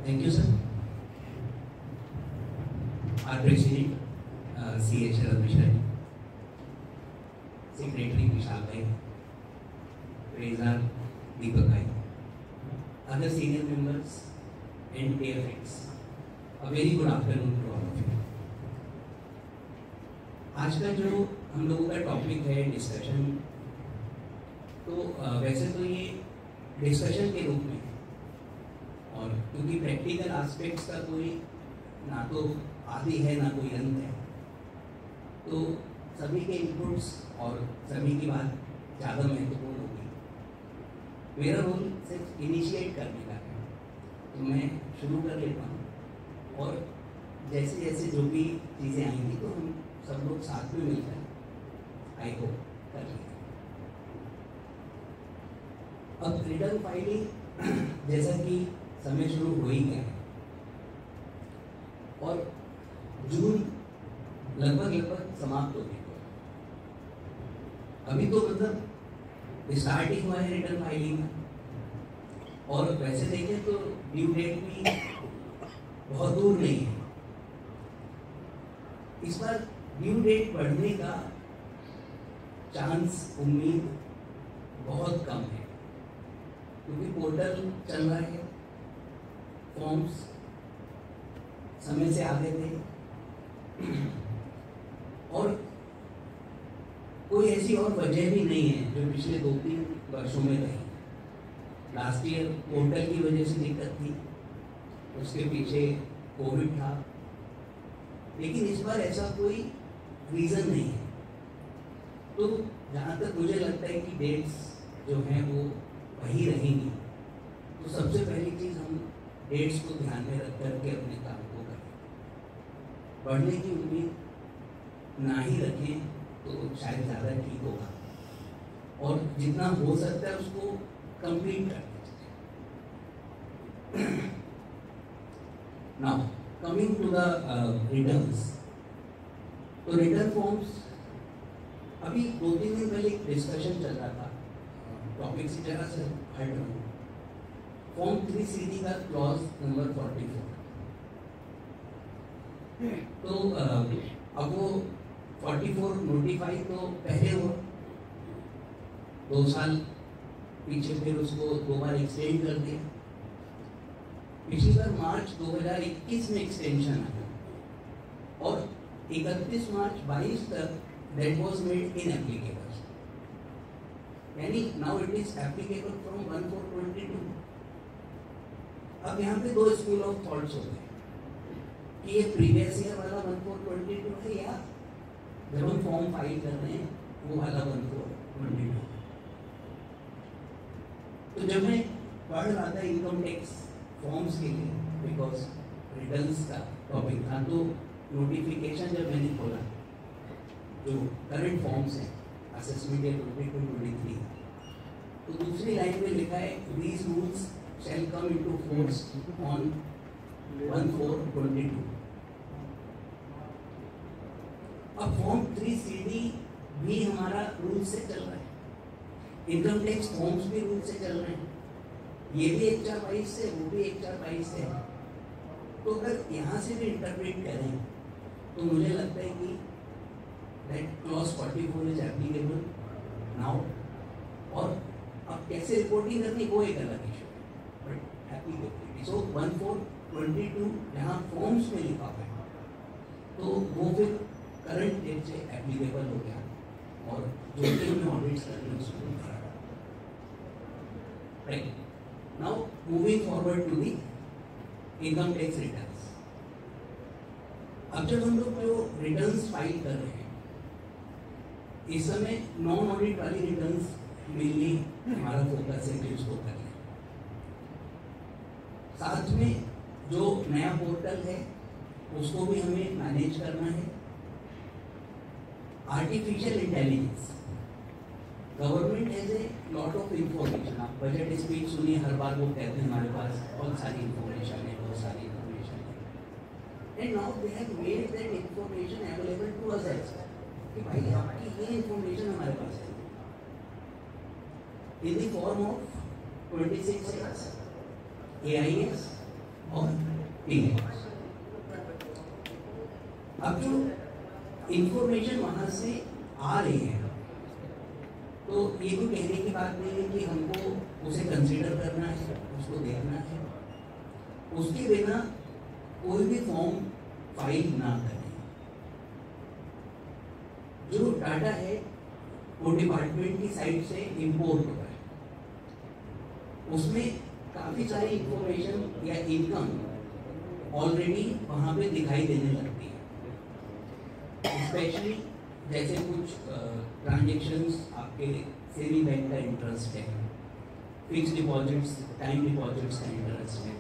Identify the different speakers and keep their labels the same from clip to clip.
Speaker 1: Thank you, sir. Our President, C.H. Sharad Mishra, Secretary Vishal Bhai, Treasurer Deepak Bhai, other senior members and dear friends, a very good afternoon to all of you. आज का जो हम लोगों का topic है discussion, तो वैसे तो ये डिस्कशन के रूप में, और क्योंकि प्रैक्टिकल एस्पेक्ट्स का कोई ना तो आदि है ना कोई अंत है, तो सभी के इनपुट्स और सभी की बात ज़्यादा महत्वपूर्ण होगी। मेरा रोल सिर्फ इनिशिएट करने का है, तो मैं शुरू कर लेता हूँ और जैसे जैसे जो भी चीज़ें आएंगी तो हम सब लोग साथ में मिलकर आई होप कर लेंगे। अब रिटर्न फाइलिंग जैसा कि समय शुरू हो ही गया है और जून लगभग समाप्त हो गई। अभी तो मतलब स्टार्टिंग हुआ है रिटर्न फाइलिंग का, और वैसे देखें तो ड्यू डेट भी बहुत दूर नहीं है। इस बार ड्यू डेट बढ़ने का चांस, उम्मीद बहुत कम है, क्योंकि पोर्टल चल रहा है, फॉर्म्स समय से आ गए थे और कोई ऐसी और वजह भी नहीं है जो पिछले 2-3 वर्षों में रही। लास्ट ईयर पोर्टल की वजह से दिक्कत थी, उसके पीछे कोविड था, लेकिन इस बार ऐसा कोई रीज़न नहीं है। तो जहाँ तक मुझे लगता है कि डेट्स जो हैं वो वही रहेंगी, तो सबसे पहली चीज़ हम डेट्स को ध्यान में रख करके अपने काम को करें। बढ़ने की उम्मीद ना ही रखें तो शायद ज़्यादा ठीक होगा, और जितना हो सकता है उसको कंप्लीट करते चलें। Now coming to the returns, तो रिटर्न फॉर्म्स अभी 2-3 दिन पहले एक डिस्कशन चल रहा था, टॉपिक से जरा से हट रहा हूँ। फॉर्म 3CD का क्लॉज नंबर 44, तो अब वो 44 नोटिफाई तो पहले हुआ 2 साल पीछे, फिर उसको 2 बार एक्सटेंड कर दिया। पिछली बार मार्च 2021 में एक्सटेंशन आया और 31 मार्च 22 तक दैट वाज मेड इनएप्लीकेबल, यानी now it is applicable from 1/4/22। अब यहाँ पे 2 स्कूल ऑफ थॉट्स हो गए कि ये प्रीवियस ईयर वाला 1/4/22 है या जब हम फॉर्म फाइल कर रहे हैं वो वाला 1/4/22। तो जब मैं पढ़ रहा था इनकम टैक्स फॉर्म्स के लिए, बिकॉज रिटर्न्स का टॉपिक था, तो नोटिफिकेशन जब मैंने खोला, जो करंट फॉर्म्स हैं असेसमेंट ईयर 22-23, तो दूसरी लाइन में लिखा है these rules shall come into force on 1/4/22। अब फॉर्म 3CD भी हमारा रूल से चल रहा है, इनकम टैक्स फॉर्म्स भी रूल से चल रहे हैं, ये भी 1/4/22 से, वो भी 1/4/22 से है। तो अगर यहाँ से भी इंटरप्रेट करें तो मुझे लगता है कि that clause 44 is applicable now. और अब कैसे रिपोर्टिंग करनी वो एक अलग इशू है, बट एप्लीकेबिलिटी, सो 1/4/22 जहाँ फॉर्म्स में लिखा हुआ है तो वो फिर करंट डेट से एप्लीकेबल हो गया, और जो कि हमें ऑडिट्स करने उसको करा। Right, now moving forward to the income tax returns. अब जब हम लोग जो रिटर्न्स फाइल कर रहे हैं, इस समय नॉन ऑडिट वाली रिटर्न्स मेनली हमारा फोकस है कि उसको कर लें। साथ में जो नया पोर्टल है उसको भी हमें मैनेज करना है। Artificial intelligence, government has a lot of information. आप बजट स्पीच सुनिए, हर बार वो कहते हैं हमारे पास बहुत सारी इंफॉर्मेशन है, बहुत सारी इंफॉर्मेशन है, and now they have made that information available to us as कि भाई आपकी ये इंफॉर्मेशन हमारे पास है in the form of 26 AIS और पीएम। अब जो इंफॉर्मेशन वहां से आ रही है तो ये कोई कहने की बात नहीं है कि हमको उसे कंसीडर करना है, उसको देखना है, उसके बिना कोई भी फॉर्म फाइल ना करें। जो डाटा है वो डिपार्टमेंट की साइड से इंपोर्ट होता है, उसमें काफी सारी इंफॉर्मेशन या इनकम ऑलरेडी वहां पे दिखाई देने लगती है। स्पेशली जैसे कुछ ट्रांजेक्शन्स आपके सेविंग बैंक का इंटरेस्ट है, फिक्स डिपॉजिट्स, टाइम डिपॉजिट्स का इंटरेस्ट है,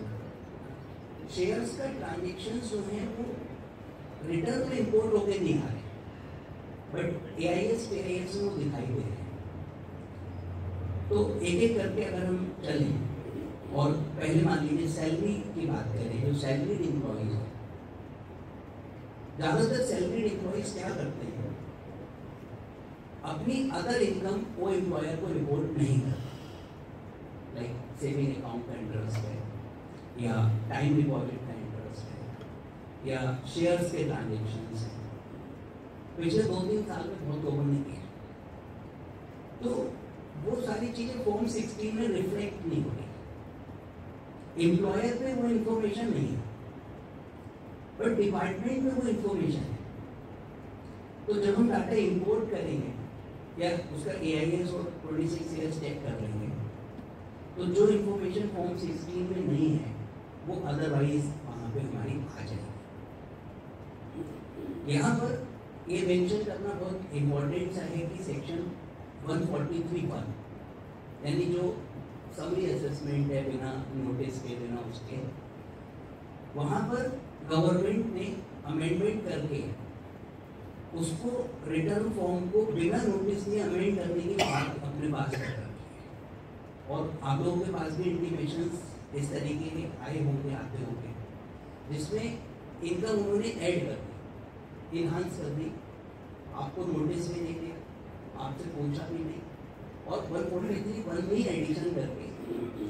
Speaker 1: शेयर्स का ट्रांजेक्शन्स जो है वो रिटर्न में इंपोर्ट होकर नहीं आ रहे, बट AIS PIS में वो दिखाई दे रहे हैं। तो एक एक करके अगर हम चलें और पहले मान लीजिए सैलरी की बात करें, जो सैलरीड एम्प्लॉइज है, ज्यादातर सैलरीड एम्प्लॉइज क्या करते हैं, अपनी अदर इनकम वो एम्प्लॉयर को रिपोर्ट नहीं करते, लाइक सेविंग अकाउंट का इंटरेस्ट है या टाइम डिपॉजिट का इंटरेस्ट है या शेयर्स के ट्रांजेक्शन्स हैं। पिछले 2-3 साल में बहुत लोगों ने किया, तो वो सारी चीजें फॉर्म 16 में रिफ्लेक्ट नहीं हो रही। एम्प्लॉयर पे वो इंफॉर्मेशन नहीं है, बट डिपार्टमेंट में वो इंफॉर्मेशन है। तो जब हम डाटा इंपोर्ट करेंगे या उसका AIS और 26 ईयर्स चेक कर लेंगे, तो जो इंफॉर्मेशन फॉर्म 16 में नहीं है वो अदरवाइज वहाँ पे हमारी आ जाएगी। यहाँ पर ये मेंशन करना बहुत इम्पोर्टेंट सा है कि सेक्शन 143(1) यानी जो समरी असेसमेंट है बिना नोटिस के, बिना उसके, वहाँ पर गवर्नमेंट ने अमेंडमेंट करके उसको रिटर्न फॉर्म को बिना नोटिस के अमेंड करने की बात अपने पास कर रखी है। और आप लोगों के पास भी इंटीमेशंस इस तरीके के आए होंगे, आते होंगे, जिसमें इनकम उन्होंने ऐड कर दी, इन्हांस कर दी, आपको नोटिस भी नहीं दिया, आपसे पूछा भी नहीं, और 143(1) में एडिशन करके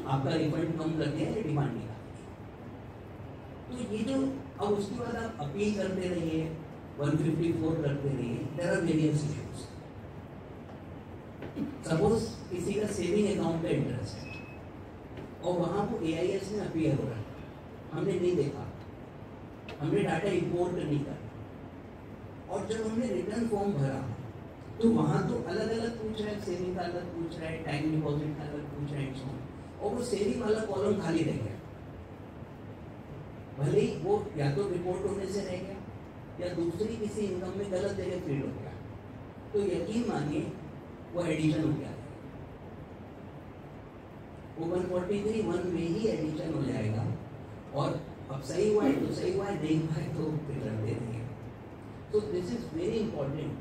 Speaker 1: आपका रिफंड कम कर दिया है, डिमांड निकाल दी। तो ये जो अब उसके बाद आप अपील करते रहिए, 154 करते रहिए, there are various issues. Suppose किसी का सेविंग अकाउंट का इंटरेस्ट है और वहाँ को AIS में अपीयर हो रहा है, हमने नहीं देखा, हमने डाटा इंपोर्ट नहीं करा, और जब हमने रिटर्न फॉर्म भरा तो वहाँ तो अलग अलग पूछ रहा है, सेविंग का अलग पूछ रहा है, टाइम डिपॉजिट का अलग पूछ रहा है, और वो सेविंग वाला कॉलम खाली रह गया। भले ही वो या तो रिपोर्ट होने से रह गया या दूसरी किसी इनकम में गलत जगह फीड हो गया, तो यकीन मानिए वो एडिशन हो गया, वो 143(1) में ही एडिशन हो जाएगा। और अब सही हुआ है तो सही हुआ है, नहीं हुआ है तो रिटर्न दे देंगे। तो दिस इज वेरी इंपॉर्टेंट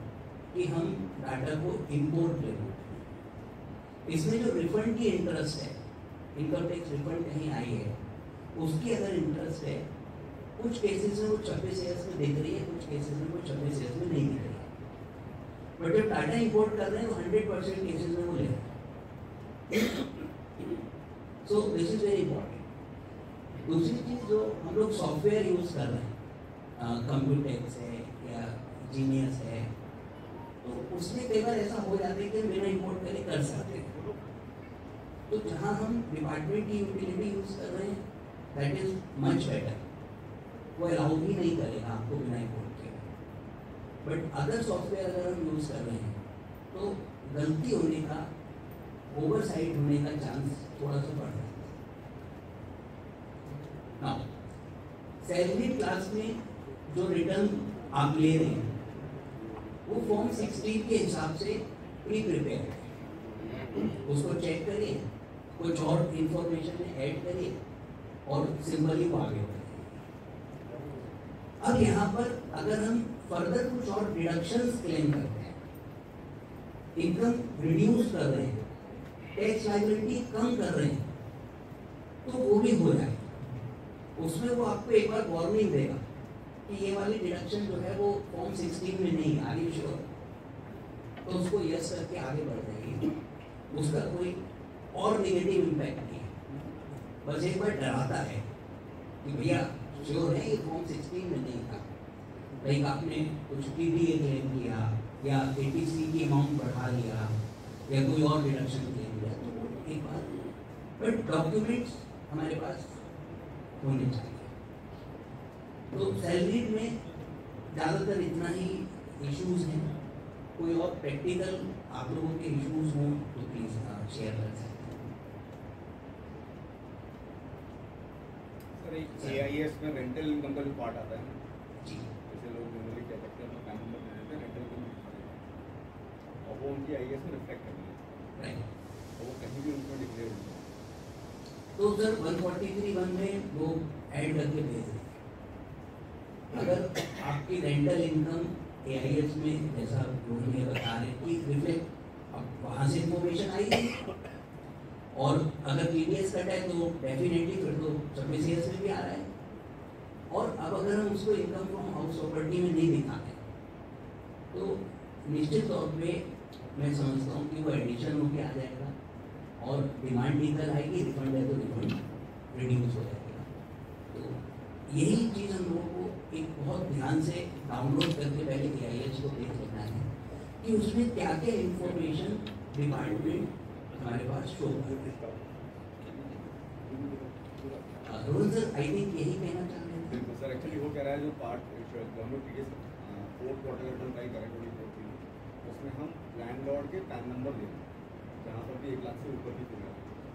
Speaker 1: कि हम डाटा को इंपोर्ट करें। इसमें जो रिफंड की इंटरेस्ट है, इनकम टैक्स रिफंड कहीं आई है, उसकी अगर इंटरेस्ट है, कुछ केसेस में वो 26 ईयर्स में दिख रही है, कुछ केसेस में वो 26 ईयर्स में नहीं दिख रही है, बट जब डाटा इंपोर्ट कर रहे हैं तो 100% केसेस में वो ले रहे हैं। So this is very important. दूसरी चीज जो हम लोग सॉफ्टवेयर यूज कर रहे हैं, कंप्यूटेक्स है या जीनियस है, तो उसमें कई बार ऐसा हो जाता है कि बिना इंपोर्ट करे कर सकते हैं। तो जहाँ हम डिपार्टमेंट की यूटिलिटी यूज कर रहे हैं, दैट इज मच बेटर, वो अलाउ भी नहीं करेगा आपको बिना इंपोर्ट के। बट अदर सॉफ्टवेयर अगर हम यूज कर रहे हैं तो गलती होने का, ओवरसाइट होने का चांस थोड़ा सा बढ़ जाता है। नाउ सैलरी क्लास में जो रिटर्न आप ले रहे हैं वो फॉर्म 16 के हिसाब से प्री प्रिपेयर है, उसको चेक करिए, कुछ और इंफॉर्मेशन ऐड करिए और सिंपली वो आगे बढ़े। अब यहाँ पर अगर हम फर्दर कुछ और डिडक्शंस क्लेम करते हैं, इनकम रिड्यूस कर रहे हैं, टैक्स लायबिलिटी कम कर रहे हैं, तो वो भी हो जाए। उसमें वो आपको एक बार वार्निंग देगा कि ये वाली डिडक्शन जो है वो फॉर्म 16 में नहीं, आर यू श्योर, तो उसको यस करके आगे बढ़ जाएगी, उसका कोई और नेगेटिव इम्पैक्ट नहीं है, बस एक बार डराता है कि भैया श्योर है ये फॉर्म 16 में नहीं था, लाइक आपने कुछ टीडीए क्लेम किया या एटीसी की अमाउंट बढ़ा लिया या कोई और डिडक्शन क्लेम किया, तो वो एक बात, बट डॉक्यूमेंट्स हमारे पास होने चाहिए। तो सैलरी में ज़्यादातर इतना ही इश्यूज हैं। कोई और प्रैक्टिकल आप लोगों के इश्यूज हों तो प्लीज़ शेयर कर सकते हैं।
Speaker 2: सर AIS में रेंटल इनकम का जो पार्ट आता है
Speaker 1: जी,
Speaker 2: जैसे लोग जनरली क्या करते हैं अपना पैन नंबर दे देते हैं, रेंटल इनकम और वो उनकी IAS में रिफ्लेक्ट करनी है
Speaker 1: राइट।
Speaker 2: और वो कहीं भी उनको डिक्लेयर नहीं है।
Speaker 1: तो सर 143(1) में वो ऐड करके भेज दें। अगर आपकी रेंटल इनकम AIS में जैसा लोग ये बता रहे हैं कि रिफ्लेक्ट, अब वहाँ से इंफॉर्मेशन आएगी और अगर TDS कट है तो डेफिनेटली फिर तो सर्विसेज में भी आ रहा है। और अब अगर हम उसको इनकम फ्रॉम हाउस प्रॉपर्टी में नहीं दिखाते तो निश्चित तौर पे मैं समझता हूँ कि वो एडिशन होके आ जाएगा और डिमांड निकल आएगी, रिफंड है तो रिफंड रिड्यूस हो जाएगा। तो यही चीज़ हम लोगों को एक बहुत ध्यान से डाउनलोड करके पहले AIS को देख लेना है कि उसमें क्या क्या इंफॉर्मेशन डिपार्टमेंट हमारे पास शो करता है। रोहन सर आई थिंक यही कहना चाह रहे हैं।
Speaker 2: बिल्कुल सर, एक्चुअली वो कह रहा है जो part government TDS 4th quarter return का ही करें 2014 उसमें हम लैंडलॉर्ड के पैन नंबर दें जहाँ पर भी 1 लाख से ऊपर की फिगर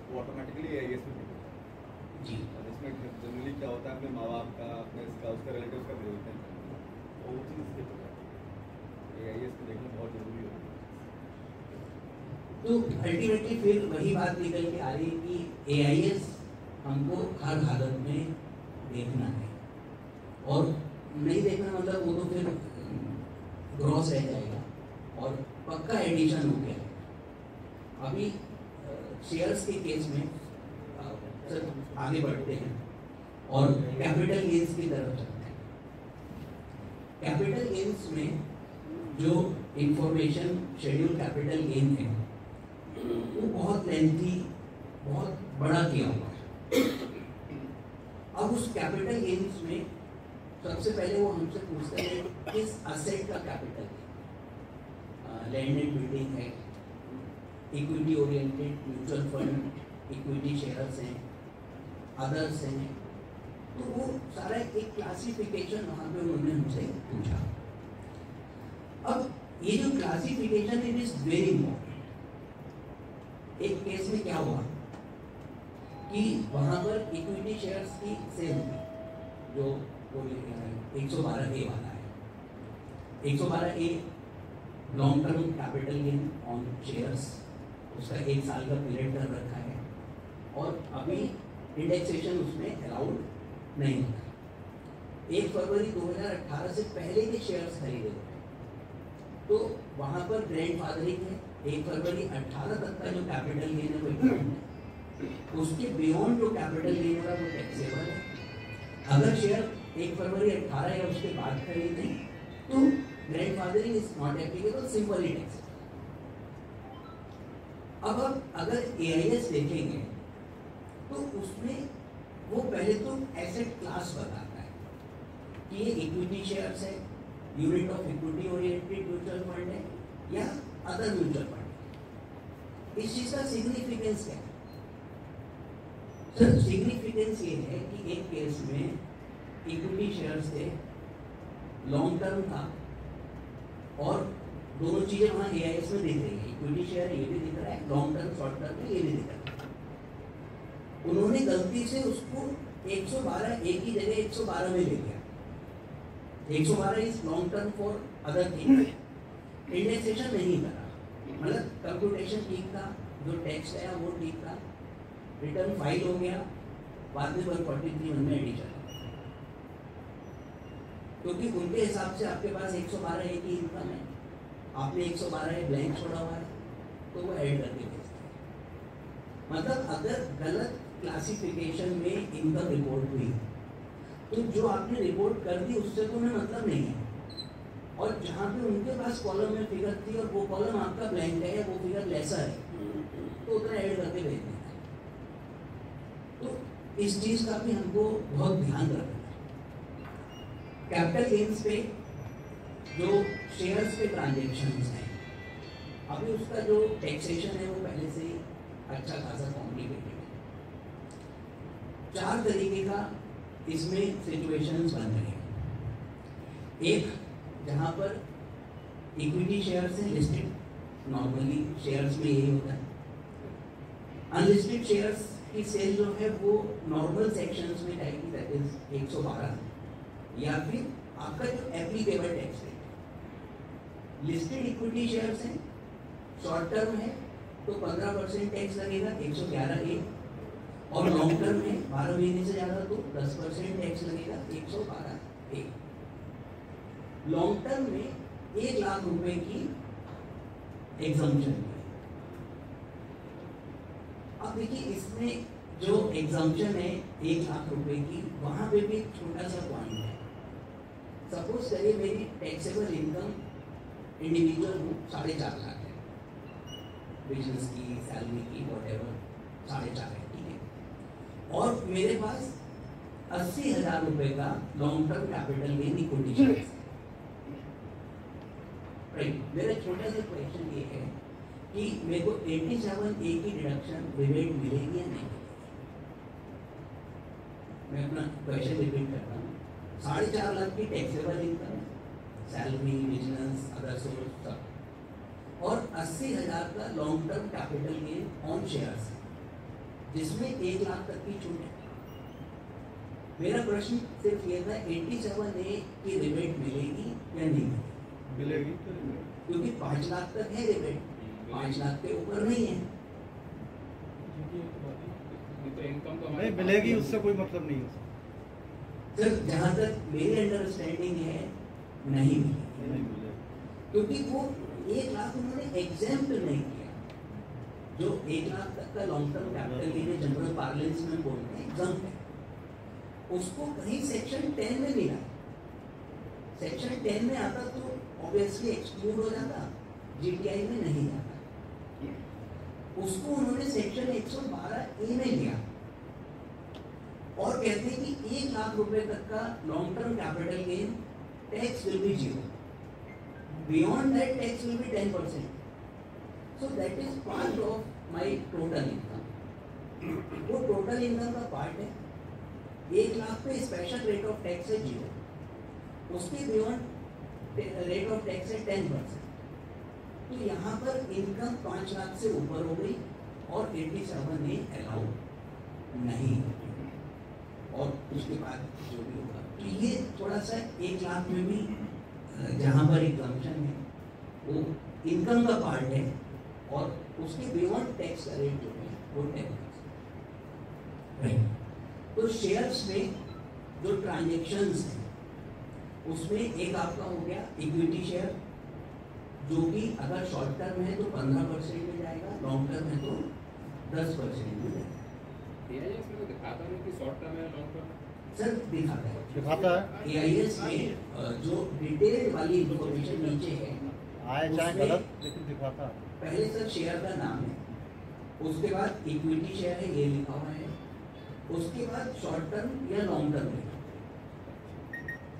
Speaker 2: वो ऑटोमेटिकली AIS में भेज देता है
Speaker 1: जी।
Speaker 2: और इसमें जनरली क्या होता है अपने माँ बाप का, अपने इसका, उसका रिलेटिव का भेज देते हैं और वो चीज़ स्किप हो जाती है। AIS में देखना बहुत ज़रूरी होता है।
Speaker 1: तो अल्टीमेटली फिर वही बात निकल के आ रही है कि AIS हमको हर हालत में देखना है और नहीं देखना मतलब वो तो फिर ग्रॉस रह जाएगा और पक्का एडिशन हो गया। अभी शेयर्स के केस में सर आगे बढ़ते हैं और कैपिटल गेन्स की तरफ चलते हैं। कैपिटल गेन्स में जो इंफॉर्मेशन शेड्यूल कैपिटल गेन है वो बहुत लेंथी, बहुत बड़ा किया हुआ है। अब उस कैपिटल गेन्स में सबसे पहले वो हमसे पूछते हैं किस असेट का कैपिटल है। लैंड एंड बिल्डिंग है, equity oriented mutual fund, equity shares हैं, अदर्स हैं, तो वो सारा एक क्लासिफिकेशन वहाँ पे उन्होंने हमसे पूछा। अब ये जो classification it is very important. एक केस में क्या हुआ कि वहाँ पर इक्विटी शेयर्स की सेल हुई जो 112A वाला है। 112A long term capital gain on shares, उसका 1 साल का पीरियड कर रखा है और अभी इंडेक्सेशन उसमें अलाउड नहीं होता। 1 फरवरी 2018 से पहले के शेयर्स खरीदे हुए तो वहाँ पर ग्रैंड फादरिंग है। 1 फरवरी 18 तक का जो कैपिटल गेन है वो इक्विटी है, उसके बियॉन्ड जो कैपिटल गेन होगा वो टैक्सेबल है। अगर शेयर 1 फरवरी 18 या उसके बाद खरीदें तो grand fathering is not applicable, simply taxable. अब अगर AIS देखेंगे तो उसमें वो पहले तो एसेट क्लास बताता है कि ये इक्विटी शेयर्स है, unit of equity oriented mutual fund है या अदर म्यूचुअल फंड है। इस चीज का सिग्निफिकेंस क्या है? सर सिग्निफिकेंस ये है कि एक केस में इक्विटी शेयर्स थे, लॉन्ग टर्म था और दोनों चीजें वहाँ AIS में दिख रही है। इक्विटी शेयर ये भी दिख रहा है, लॉन्ग टर्म शॉर्ट टर्म में ये भी दिख रहा है। उन्होंने गलती से उसको 112A की जगह 112 में ले लिया। 112 is long term for other thing, indexation नहीं करा, मतलब कंप्यूटेशन ठीक था, जो टैक्स आया वो ठीक था, रिटर्न फाइल हो गया, बाद में 143(1) में एडिशन, क्योंकि उनके हिसाब से आपके पास 112A की इनकम है, आपने 112A ब्लैंक छोड़ा हुआ है तो वो ऐड करके भेजते हैं। मतलब अगर गलत क्लासिफिकेशन में इनकम रिपोर्ट हुई तो जो आपने रिपोर्ट कर दी उससे तो उन्हें मतलब नहीं है, और जहाँ पे उनके पास कॉलम में फिगर थी और वो कॉलम आपका ब्लैंक है या वो फिगर लेसर है तो उतना ऐड करके भेज देता है। तो इस चीज का भी हमको बहुत ध्यान रखना है। कैपिटल गेन्स पे जो शेयर्स पे ट्रांजेक्शन्स हैं, अभी उसका जो टैक्सेशन है वो पहले से ही अच्छा खासा कॉम्प्लिकेटेड है। 4 तरीके का इसमें सिचुएशंस बन रहे हैं। एक, जहां पर इक्विटी शेयर्स हैं लिस्टेड, नॉर्मली शेयर्स में यही होता है। अनलिस्टेड शेयर्स की सेल जो है वो नॉर्मल सेक्शंस में जाएगी, दैट इज 112, या फिर आपका जो applicable tax rate. Listed equity shares हैं, शॉर्ट टर्म है तो 15% टैक्स लगेगा 111(a), और लॉन्ग टर्म है 12 महीने से ज्यादा तो 10% टैक्स लगेगा 112(a). लॉन्ग टर्म में 1 लाख रुपए की एग्जम्पशन है। अब देखिए इसमें जो एग्जम्पशन है 1 लाख रुपए की, वहां पे भी एक छोटा सा पॉइंट है। सपोज करिए मेरी टैक्सेबल इनकम इंडिविजुअल हूँ 4.5 लाख है, बिजनेस की सैलरी की वॉटेवर 4.5 है, ठीक है। और मेरे पास 80,000 रुपए का long term capital gain equity shares है। राइट, मेरा छोटा सा क्वेश्चन ये है कि मेरे को 87(a) की डिडक्शन रिबेट मिलेगी या नहीं? मैं अपना क्वेश्चन रिपीट करता हूँ। 4.5 लाख की taxable income, salary, business, other source सब, और 80,000 का long term capital gain on shares जिसमें 1 लाख तक की छूट है। मेरा प्रश्न सिर्फ ये था 87(a) की रिबेट मिलेगी या नहीं
Speaker 2: मिलेगी?
Speaker 1: क्योंकि 5 लाख तक है रिबेट, 5 लाख के ऊपर नहीं है।
Speaker 2: नहीं मिलेगी, उससे कोई मतलब नहीं है
Speaker 1: सर। जहाँ तक मेरी अंडरस्टैंडिंग है नहीं मिलेगी, क्योंकि वो 1 लाख उन्होंने एग्जाम्प नहीं किया। जो 1 लाख तक का long term capital gain general parlance में बोलते हैं एग्जाम्प है, उसको कहीं सेक्शन 10 में मिला। सेक्शन 10 में आता तो ऑब्वियसली एक्सक्लूड हो जाता, जीटीआई में नहीं जाता। उसको उन्होंने सेक्शन 112(a) में लिया और कहते हैं कि 1 लाख रुपए तक का long term capital gain tax will be 0, beyond that tax will be 10%, so that is part of my total income. वो टोटल इनकम का पार्ट है। 1 लाख पे स्पेशल रेट ऑफ टैक्स है 0, उसके बियॉन्ड रेट ऑफ टैक्स है 10%। तो यहाँ पर इनकम 5 लाख से ऊपर हो गई और 87(a) अलाउड नहीं होगी, और उसके बाद जो भी होगा। तो ये थोड़ा सा 1 लाख में भी जहाँ पर एग्जम्पशन है वो इनकम का पार्ट है, और उसके बियॉन्ड टैक्स का रेट जो है वो 10%। तो शेयर्स में जो ट्रांजेक्शन्स हैं उसमें एक आपका हो गया इक्विटी शेयर, जो कि अगर शॉर्ट टर्म है तो 15% में जाएगा, लॉन्ग टर्म है तो 10% में जाएगा।
Speaker 3: इसमें तो दिखाता नहीं कि शॉर्ट टर्म है लॉन्ग टर्म।
Speaker 1: सर दिखाता है,
Speaker 2: दिखाता है।
Speaker 1: एआईएस में जो डिटेल वाली इंफॉर्मेशन नीचे है
Speaker 2: आए चाहे गलत, लेकिन दिखाता है।
Speaker 1: पहले सर शेयर का नाम है, उसके बाद इक्विटी शेयर है ये लिखा हुआ है, उसके बाद शॉर्ट टर्म या लॉन्ग टर्म है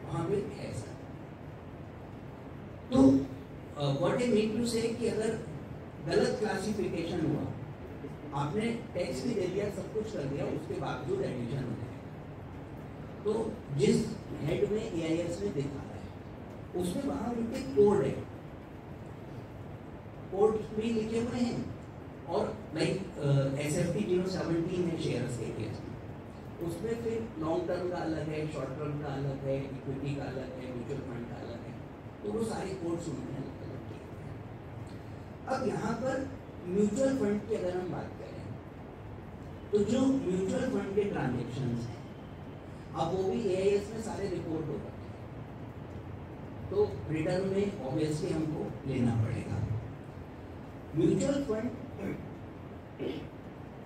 Speaker 1: वहाँ पे है सर। तो व्हाट आई मीन टू से कि अगर गलत क्लासिफिकेशन हुआ, आपने टैक्स भी दे दिया, सब कुछ कर दिया, उसके बावजूद एडिशन हो जाएगा, तो जिस हेड में एआईएस में दिखा रहा है उसमें वहाँ उनके कोड है, कोड भी लिखे हुए हैं, और लाइक SFT 017 है शेयर्स के केस में, उसमें फिर लॉन्ग टर्म का अलग है, शॉर्ट टर्म का अलग है, इक्विटी का अलग है, म्यूचुअल फंड का अलग है, तो वो सारे कोड्स उन्होंने अलग अलग किए हैं। अब यहाँ पर म्यूचुअल फंड की अगर हम बात करें तो जो म्यूचुअल फंड के ट्रांजेक्शन्स हैं अब वो भी एआईएस में सारे रिपोर्ट हो सकते हैं, तो रिटर्न में ऑब्वियसली हमको लेना पड़ेगा। म्यूचुअल फंड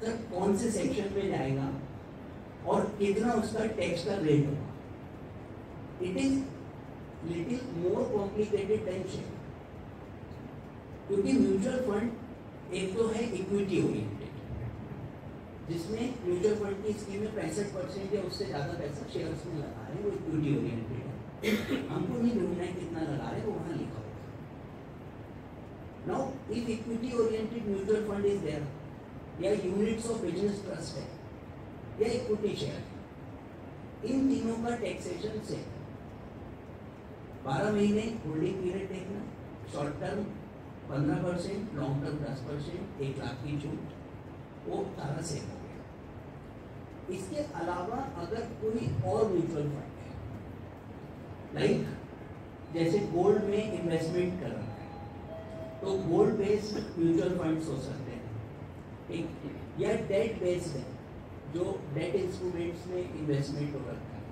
Speaker 1: तक कौन से सेक्शन में जाएगा और कितना उसका टैक्स का रेट होगा, it is little more complicated then share, क्योंकि म्यूचुअल फंड एक तो है इक्विटी ओरिएंटेड, जिसमें म्यूचुअल फंड की स्कीम में 65% या उससे ज़्यादा पैसा शेयर्स में लगा रहे हैं, वो इक्विटी ओरिएंटेड है। हमको नहीं ढूंढना है कितना लगा रहे हैं, वो वहाँ लिखा होगा। Now if equity oriented mutual fund is there, या यूनिट्स ऑफ बिजनेस ट्रस्ट है, या इक्विटी शेयर है, इन तीनों का टैक्सेशन से 12 महीने होल्डिंग पीरियड देखना, short term 15%, long term 10%, 1 lakh की छूट, वो सारा सेव हो गया। इसके अलावा अगर कोई और म्यूचुअल फंड है, लाइक जैसे गोल्ड में इन्वेस्टमेंट कर रहा है, तो गोल्ड बेस्ड म्यूचुअल फंड्स हो सकते हैं, ठीक, या डेट बेस्ड है जो डेट इंस्ट्रूमेंट्स में इन्वेस्टमेंट हो रखा है,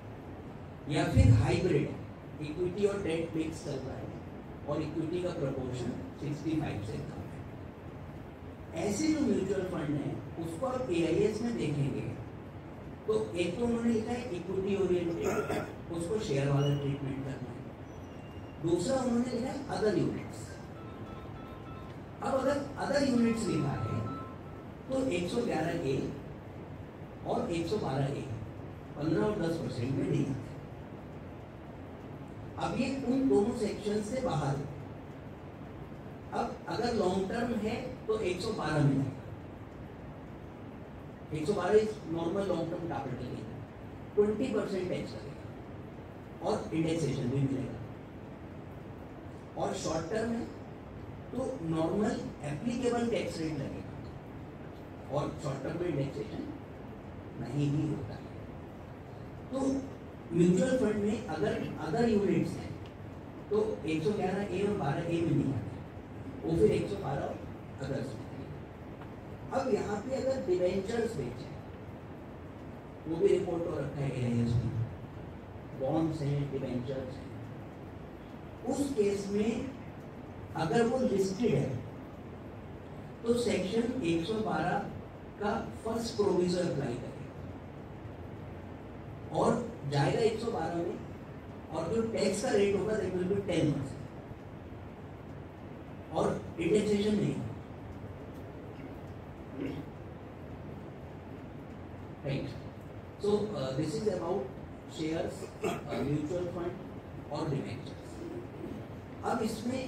Speaker 1: या फिर हाइब्रिड है, इक्विटी और डेट मिक्स चल रहा है और इक्विटी का प्रपोर्शन 65 से कम है। ऐसे जो म्यूचुअल फंड हैं उसको आप AIS में देखेंगे तो एक तो उन्होंने लिखा है इक्विटी ओरिएंटेड, उसको शेयर वाला ट्रीटमेंट करना है। दूसरा उन्होंने लिखा है अदर यूनिट्स। अब अगर अदर यूनिट्स लिखा है तो 111A और 112A 15 और 10% में नहीं आते। अब ये उन दोनों सेक्शन से बाहर है। अब अगर लॉन्ग टर्म है तो 112 में आएगा। 112 is normal long term capital gain, 20% tax लगेगा और इंडेक्सेशन भी मिलेगा। और शॉर्ट टर्म है तो नॉर्मल एप्लीकेबल टैक्स रेट लगेगा और शॉर्ट टर्म में इंडेक्सेशन नहीं भी होता है। तो म्यूचुअल फंड में अगर अदर यूनिट्स हैं तो 111A और 12A में नहीं आते, वो फिर 112 और अदर्स में। अब यहाँ पे अगर डिवेंचर्स बेचे, वो भी रिपोर्ट हो रखा है AIS में, बॉन्ड्स हैं, डिवेंचर्स हैं, उस केस में अगर वो लिस्टेड है तो सेक्शन 112 का फर्स्ट प्रोविजन अप्लाई करेगा और जाएगा 112 में, और जो टैक्स का रेट होगा दैट विल बी 10% और इंडेक्सेशन नहीं। Right, so this is about shares, mutual fund और डिवेंचर्स। अब इसमें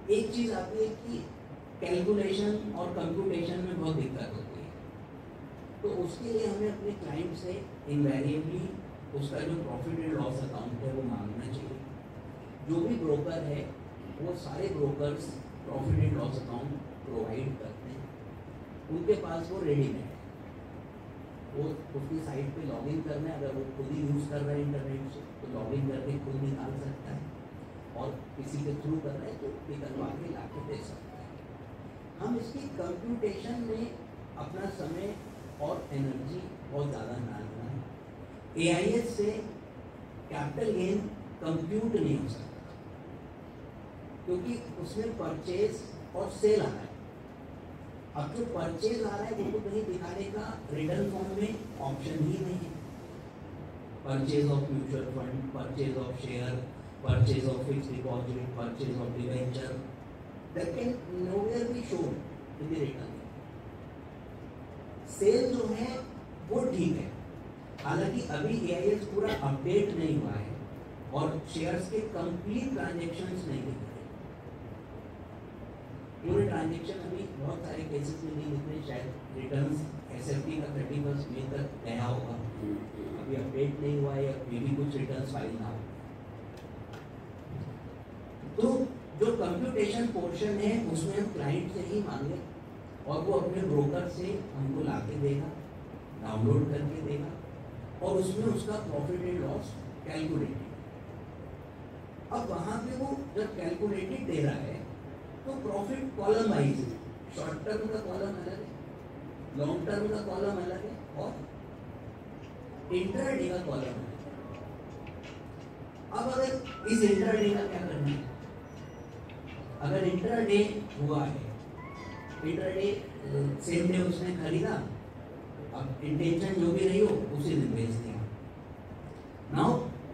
Speaker 1: एक चीज आती है कि कैलकुलेशन और कंप्यूटेशन में बहुत दिक्कत होती है, तो उसके लिए हमें अपने क्लाइंट से इनवेरिएबली उसका जो प्रॉफिट एंड लॉस अकाउंट है वो मांगना चाहिए। जो भी ब्रोकर है वो सारे brokers profit and loss account provide करते हैं, उनके पास वो रेडीमेड है, वो उसकी साइट पे लॉगिन करना है, अगर वो खुद ही यूज़ कर रहा है इंटरनेट से तो लॉगिन करके खुद निकाल सकता है, और किसी के थ्रू कर रहा है तो निकलवा के ला के दे सकता है। हम इसकी कंप्यूटेशन में अपना समय और एनर्जी बहुत ज़्यादा ना लगाएं। AIS से कैपिटल गेन कंप्यूट नहीं हो सकता क्योंकि उसमें परचेज और सेल आ रहा है। अब जो परचेज आ रहा है वो तो कहीं दिखाने का रिटर्न फॉर्म में ऑप्शन ही नहीं है। Purchase of mutual fund, purchase of share, purchase of fixed deposit, purchase of debenture, that can nowhere be shown in the return. Sale जो है वो ठीक है, हालांकि अभी AIS पूरा अपडेट नहीं हुआ है और शेयर्स के कंप्लीट ट्रांजैक्शंस नहीं दिख रहे। पूरे ट्रांजैक्शन अभी बहुत सारे केसेस में नहीं दिख रहे, शायद रिटर्न्स SFT का 31 मई तक गया होगा, अभी अपडेट नहीं हुआ है, या मे भी कुछ रिटर्न्स फाइल ना हो। तो जो कंप्यूटेशन पोर्शन है उसमें हम क्लाइंट से ही मांगे और वो अपने ब्रोकर से हमको ला के देगा, डाउनलोड करके देगा, और उसमें उसका प्रॉफिट एंड लॉस कैलकुलेटेड। अब वहाँ पे वो जब कैलकुलेटेड दे रहा है तो प्रॉफिट कॉलम वाइज है, शॉर्ट टर्म का कॉलम अलग है, लॉन्ग टर्म का कॉलम अलग है, और इंट्राडे का कॉलम अलग है। अब अगर इस इंट्राडे का क्या करना है, अगर इंट्राडे हुआ है, इंट्राडे सेम डे उसने खरीदा, अब इंटेंशन जो भी रही हो उसी दिन बेच दिया। Now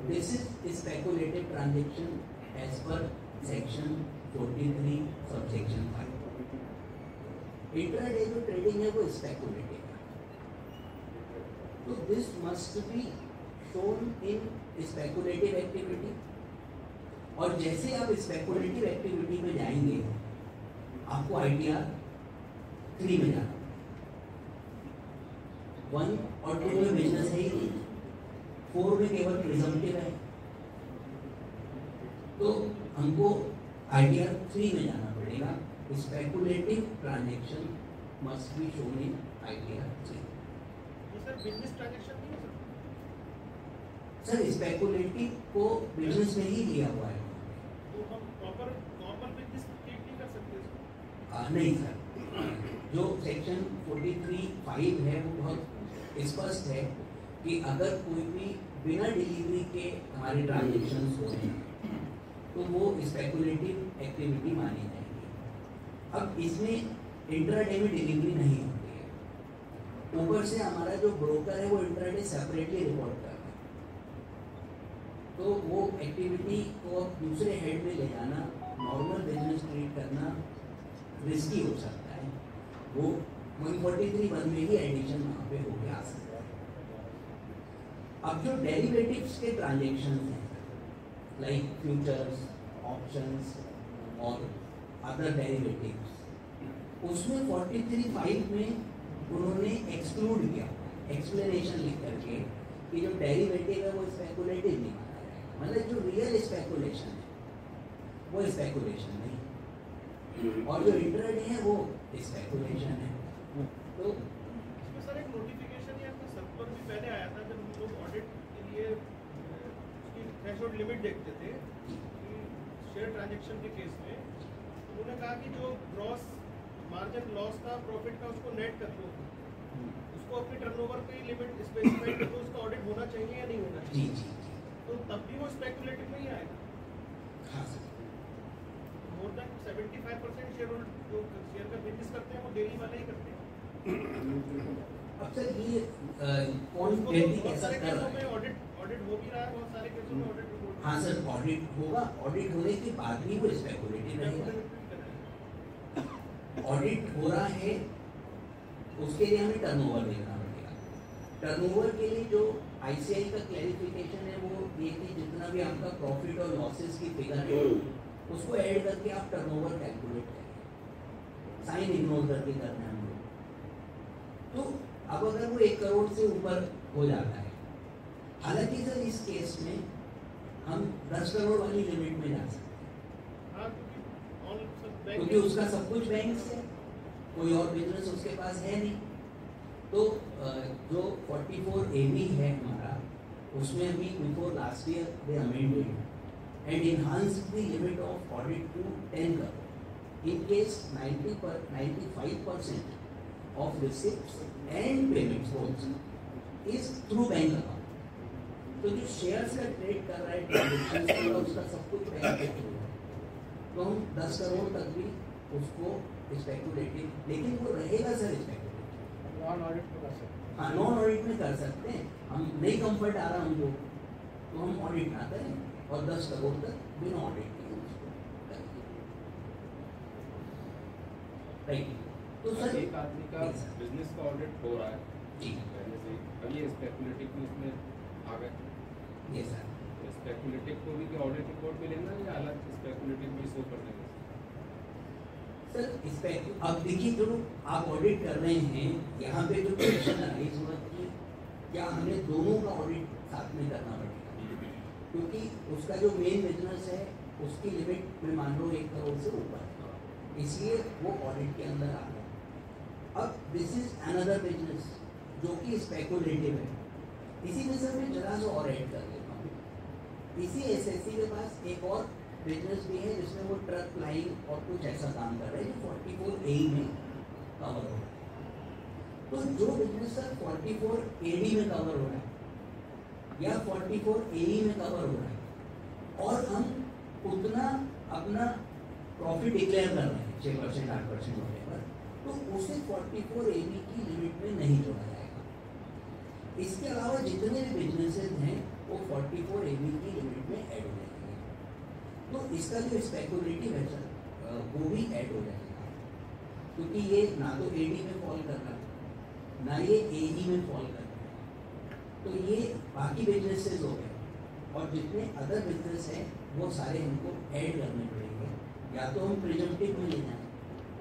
Speaker 1: this is speculative transaction as per section 43 subsection 5। Intraday जो ट्रेडिंग है वो स्पेकुलेटिव है, तो this must be shown in speculative activity. और जैसे आप स्पेकुलेटिव एक्टिविटी में जाएंगे आपको ITR 3 में जाना, 1 और 2 में बिजनेस है ही नहीं, 4 में केवल प्रिजम्पटिव है। तो हमको ITR 3 में जाना पड़ेगा। Speculative transaction must be shown in ITR 3।
Speaker 4: Sir business transaction नहीं हो सकता
Speaker 1: सर स्पेकुलेटिव को बिजनेस में ही लिया हुआ है,
Speaker 4: तो हम प्रॉपर नॉर्मल बिजनेस ट्रीट नहीं कर सकते इसको?
Speaker 1: नहीं सर। जो सेक्शन 43(5) है वो बहुत स्पष्ट है कि अगर कोई भी बिना डिलीवरी के हमारे ट्रांजेक्शन्स हो रहे हैं तो वो स्पेकुलेटिव एक्टिविटी मानी जाएगी। अब इसमें इंट्राडे में डिलीवरी नहीं होती है, ऊपर से हमारा जो ब्रोकर है वो इंट्राडे सेपरेटली रिपोर्ट कर रहा है, तो वो एक्टिविटी को अब दूसरे हेड में ले जाना, नॉर्मल बिजनेस ट्रीट करना रिस्की हो सकता है। वो 143(1) में ही एडिशन वहाँ पे होके आ सकता है। अब जो डेरिवेटिव्स के ट्रांजेक्शन हैं लाइक फ्यूचर्स, ऑप्शंस और अदर डेरिवेटिव्स, उसमें 43(5) में उन्होंने एक्सक्लूड किया, एक्सप्लेनेशन लिख करके कि जो डेरिवेटिव है वो स्पेकुलेटिव नहीं माना जाएगा, मतलब जो रियल स्पेकुलेशन है वो स्पेकुलेशन नहीं, और जो इंट्राडे है वो स्पेकुलेशन है। तो
Speaker 4: इसमें सर एक नोटिफिकेशन या फिर सर्कुलर भी पहले आया था जब हम लोग ऑडिट के लिए उसकी थ्रेशोल्ड लिमिट देखते थे कि शेयर ट्रांजैक्शन के केस में उन्होंने कहा कि जो ग्रॉस मार्जिन लॉस का प्रॉफिट का उसको नेट कर दो, उसको अपनी टर्नओवर पे लिमिट स्पेसिफाई कर दो, उसका ऑडिट होना चाहिए या नहीं होना
Speaker 1: जी
Speaker 4: चाहिए।
Speaker 1: जी
Speaker 4: तो तब भी वो स्पेकुलेटिव नहीं आएगा।
Speaker 1: हाँ सर।
Speaker 4: मोर देन 75% शेयर जो शेयर का बिजनेस करते हैं वो डेली वाले ही करते हैं।
Speaker 1: अब सर ये कौन
Speaker 4: उसको तो
Speaker 1: व्यक्ति
Speaker 4: बहुत
Speaker 1: कैसा
Speaker 4: सारे
Speaker 1: कर
Speaker 4: केसों
Speaker 1: रहा
Speaker 4: में
Speaker 1: है?
Speaker 4: ऑडिट हो भी रहा है, बहुत सारे केसों में ऑडिट रिपोर्ट
Speaker 1: हाँ सर, ऑडिट होगा, ऑडिट होने के बाद भी वो स्पेकुलेटिव रहेगा। ऑडिट हो रहा है उसके लिए हमें टर्नओवर देखना पड़ेगा। टर्नओवर के लिए जो ICAI का क्लैरिफिकेशन है वो ये कि जितना भी आपका प्रॉफिट और लॉसेस की फिगर है उसको ऐड करके आप टर्नओवर कैलकुलेट करें, साइन इग्नोर करके करना है हम लोग। तो अब अगर वो 1 करोड़ से ऊपर हो जाता है, हालांकि सर इस केस में हम 10 करोड़ वाली लिमिट में जा सकते हैं
Speaker 4: हाँ,
Speaker 1: क्योंकि उसका सब कुछ बैंक से, कोई और बिजनेस उसके पास है नहीं। तो जो 44AB है हमारा, उसमें अभी before last year they amended and enhanced the limit of audit to 10 crore in case 95% of receipts and payments both is through bank account। तो जो शेयर्स का ट्रेड कर रहा है, ट्रांजेक्शन कर रहा है, उसका सब कुछ बैंक के थ्रू है, तो हम 10 करोड़ तक भी उसको स्पेकुलेटिव, लेकिन वो रहेगा सर स्पेकुलेटिव।
Speaker 4: नॉन ऑडिट में कर सकते हैं।
Speaker 1: हाँ, नॉन ऑडिट में कर सकते हैं। हम नहीं कंफर्ट आ रहा हमको तो हम ऑडिट ना करें और 10 करोड़ तक बिना ऑडिट के उसको करें। राइट। तो सर
Speaker 3: एक आदमी का बिजनेस का ऑडिट हो रहा है
Speaker 1: जी
Speaker 3: पहले से, अब ये स्पेकुलेटिव में इसमें आ गए,
Speaker 1: ये सर
Speaker 3: स्पेकुलेटिव को भी ऑडिट रिपोर्ट में लेना या अलग स्पेकुलेटिव भी शो कर देंगे?
Speaker 1: सर इस अब देखिए, जो आप ऑडिट कर रहे हैं यहाँ पे जो क्वेश्चन राइज हुआ कि क्या हमें दोनों का ऑडिट साथ में करना पड़ेगा, क्योंकि उसका जो मेन बिजनेस है उसकी लिमिट में मान लो 1 करोड़ से ऊपर है, इसलिए वो ऑडिट के अंदर आ गया। अब दिस इज अनदर बिजनेस जो कि स्पेकुलेटिव है। इसी में सर मैं जरा सा और ऐड कर देता हूँ। इसी SSC के पास एक और बिजनेस भी है जिसमें वो ट्रक फ्लाइंग और कुछ ऐसा काम कर रहे हैं जो 44A में कवर हो रहा है। तो जो बिजनेस सर 44AD में कवर हो रहा है या 44AE में कवर हो रहा है और हम उतना अपना प्रॉफिट डिक्लेयर कर रहे हैं 6% 8% होने पर, तो उसे 44AB की लिमिट में नहीं जोड़ा जाएगा। इसके अलावा जितने भी बिजनेसेस हैं वो 44AB की लिमिट में ऐड हो जाएंगे। तो इसका जो स्पेकुलेटिव है सर वो भी ऐड हो जाएगा, क्योंकि ये ना तो AD में फॉल कर रहा है ना ये AE में फॉल कर रहा है, तो ये बाकी बिजनेसेस हो गए, और जितने अदर बिजनेस हैं वो सारे हमको ऐड करने पड़ेंगे। या तो हम प्रिजम्पटिव में ले जाएं,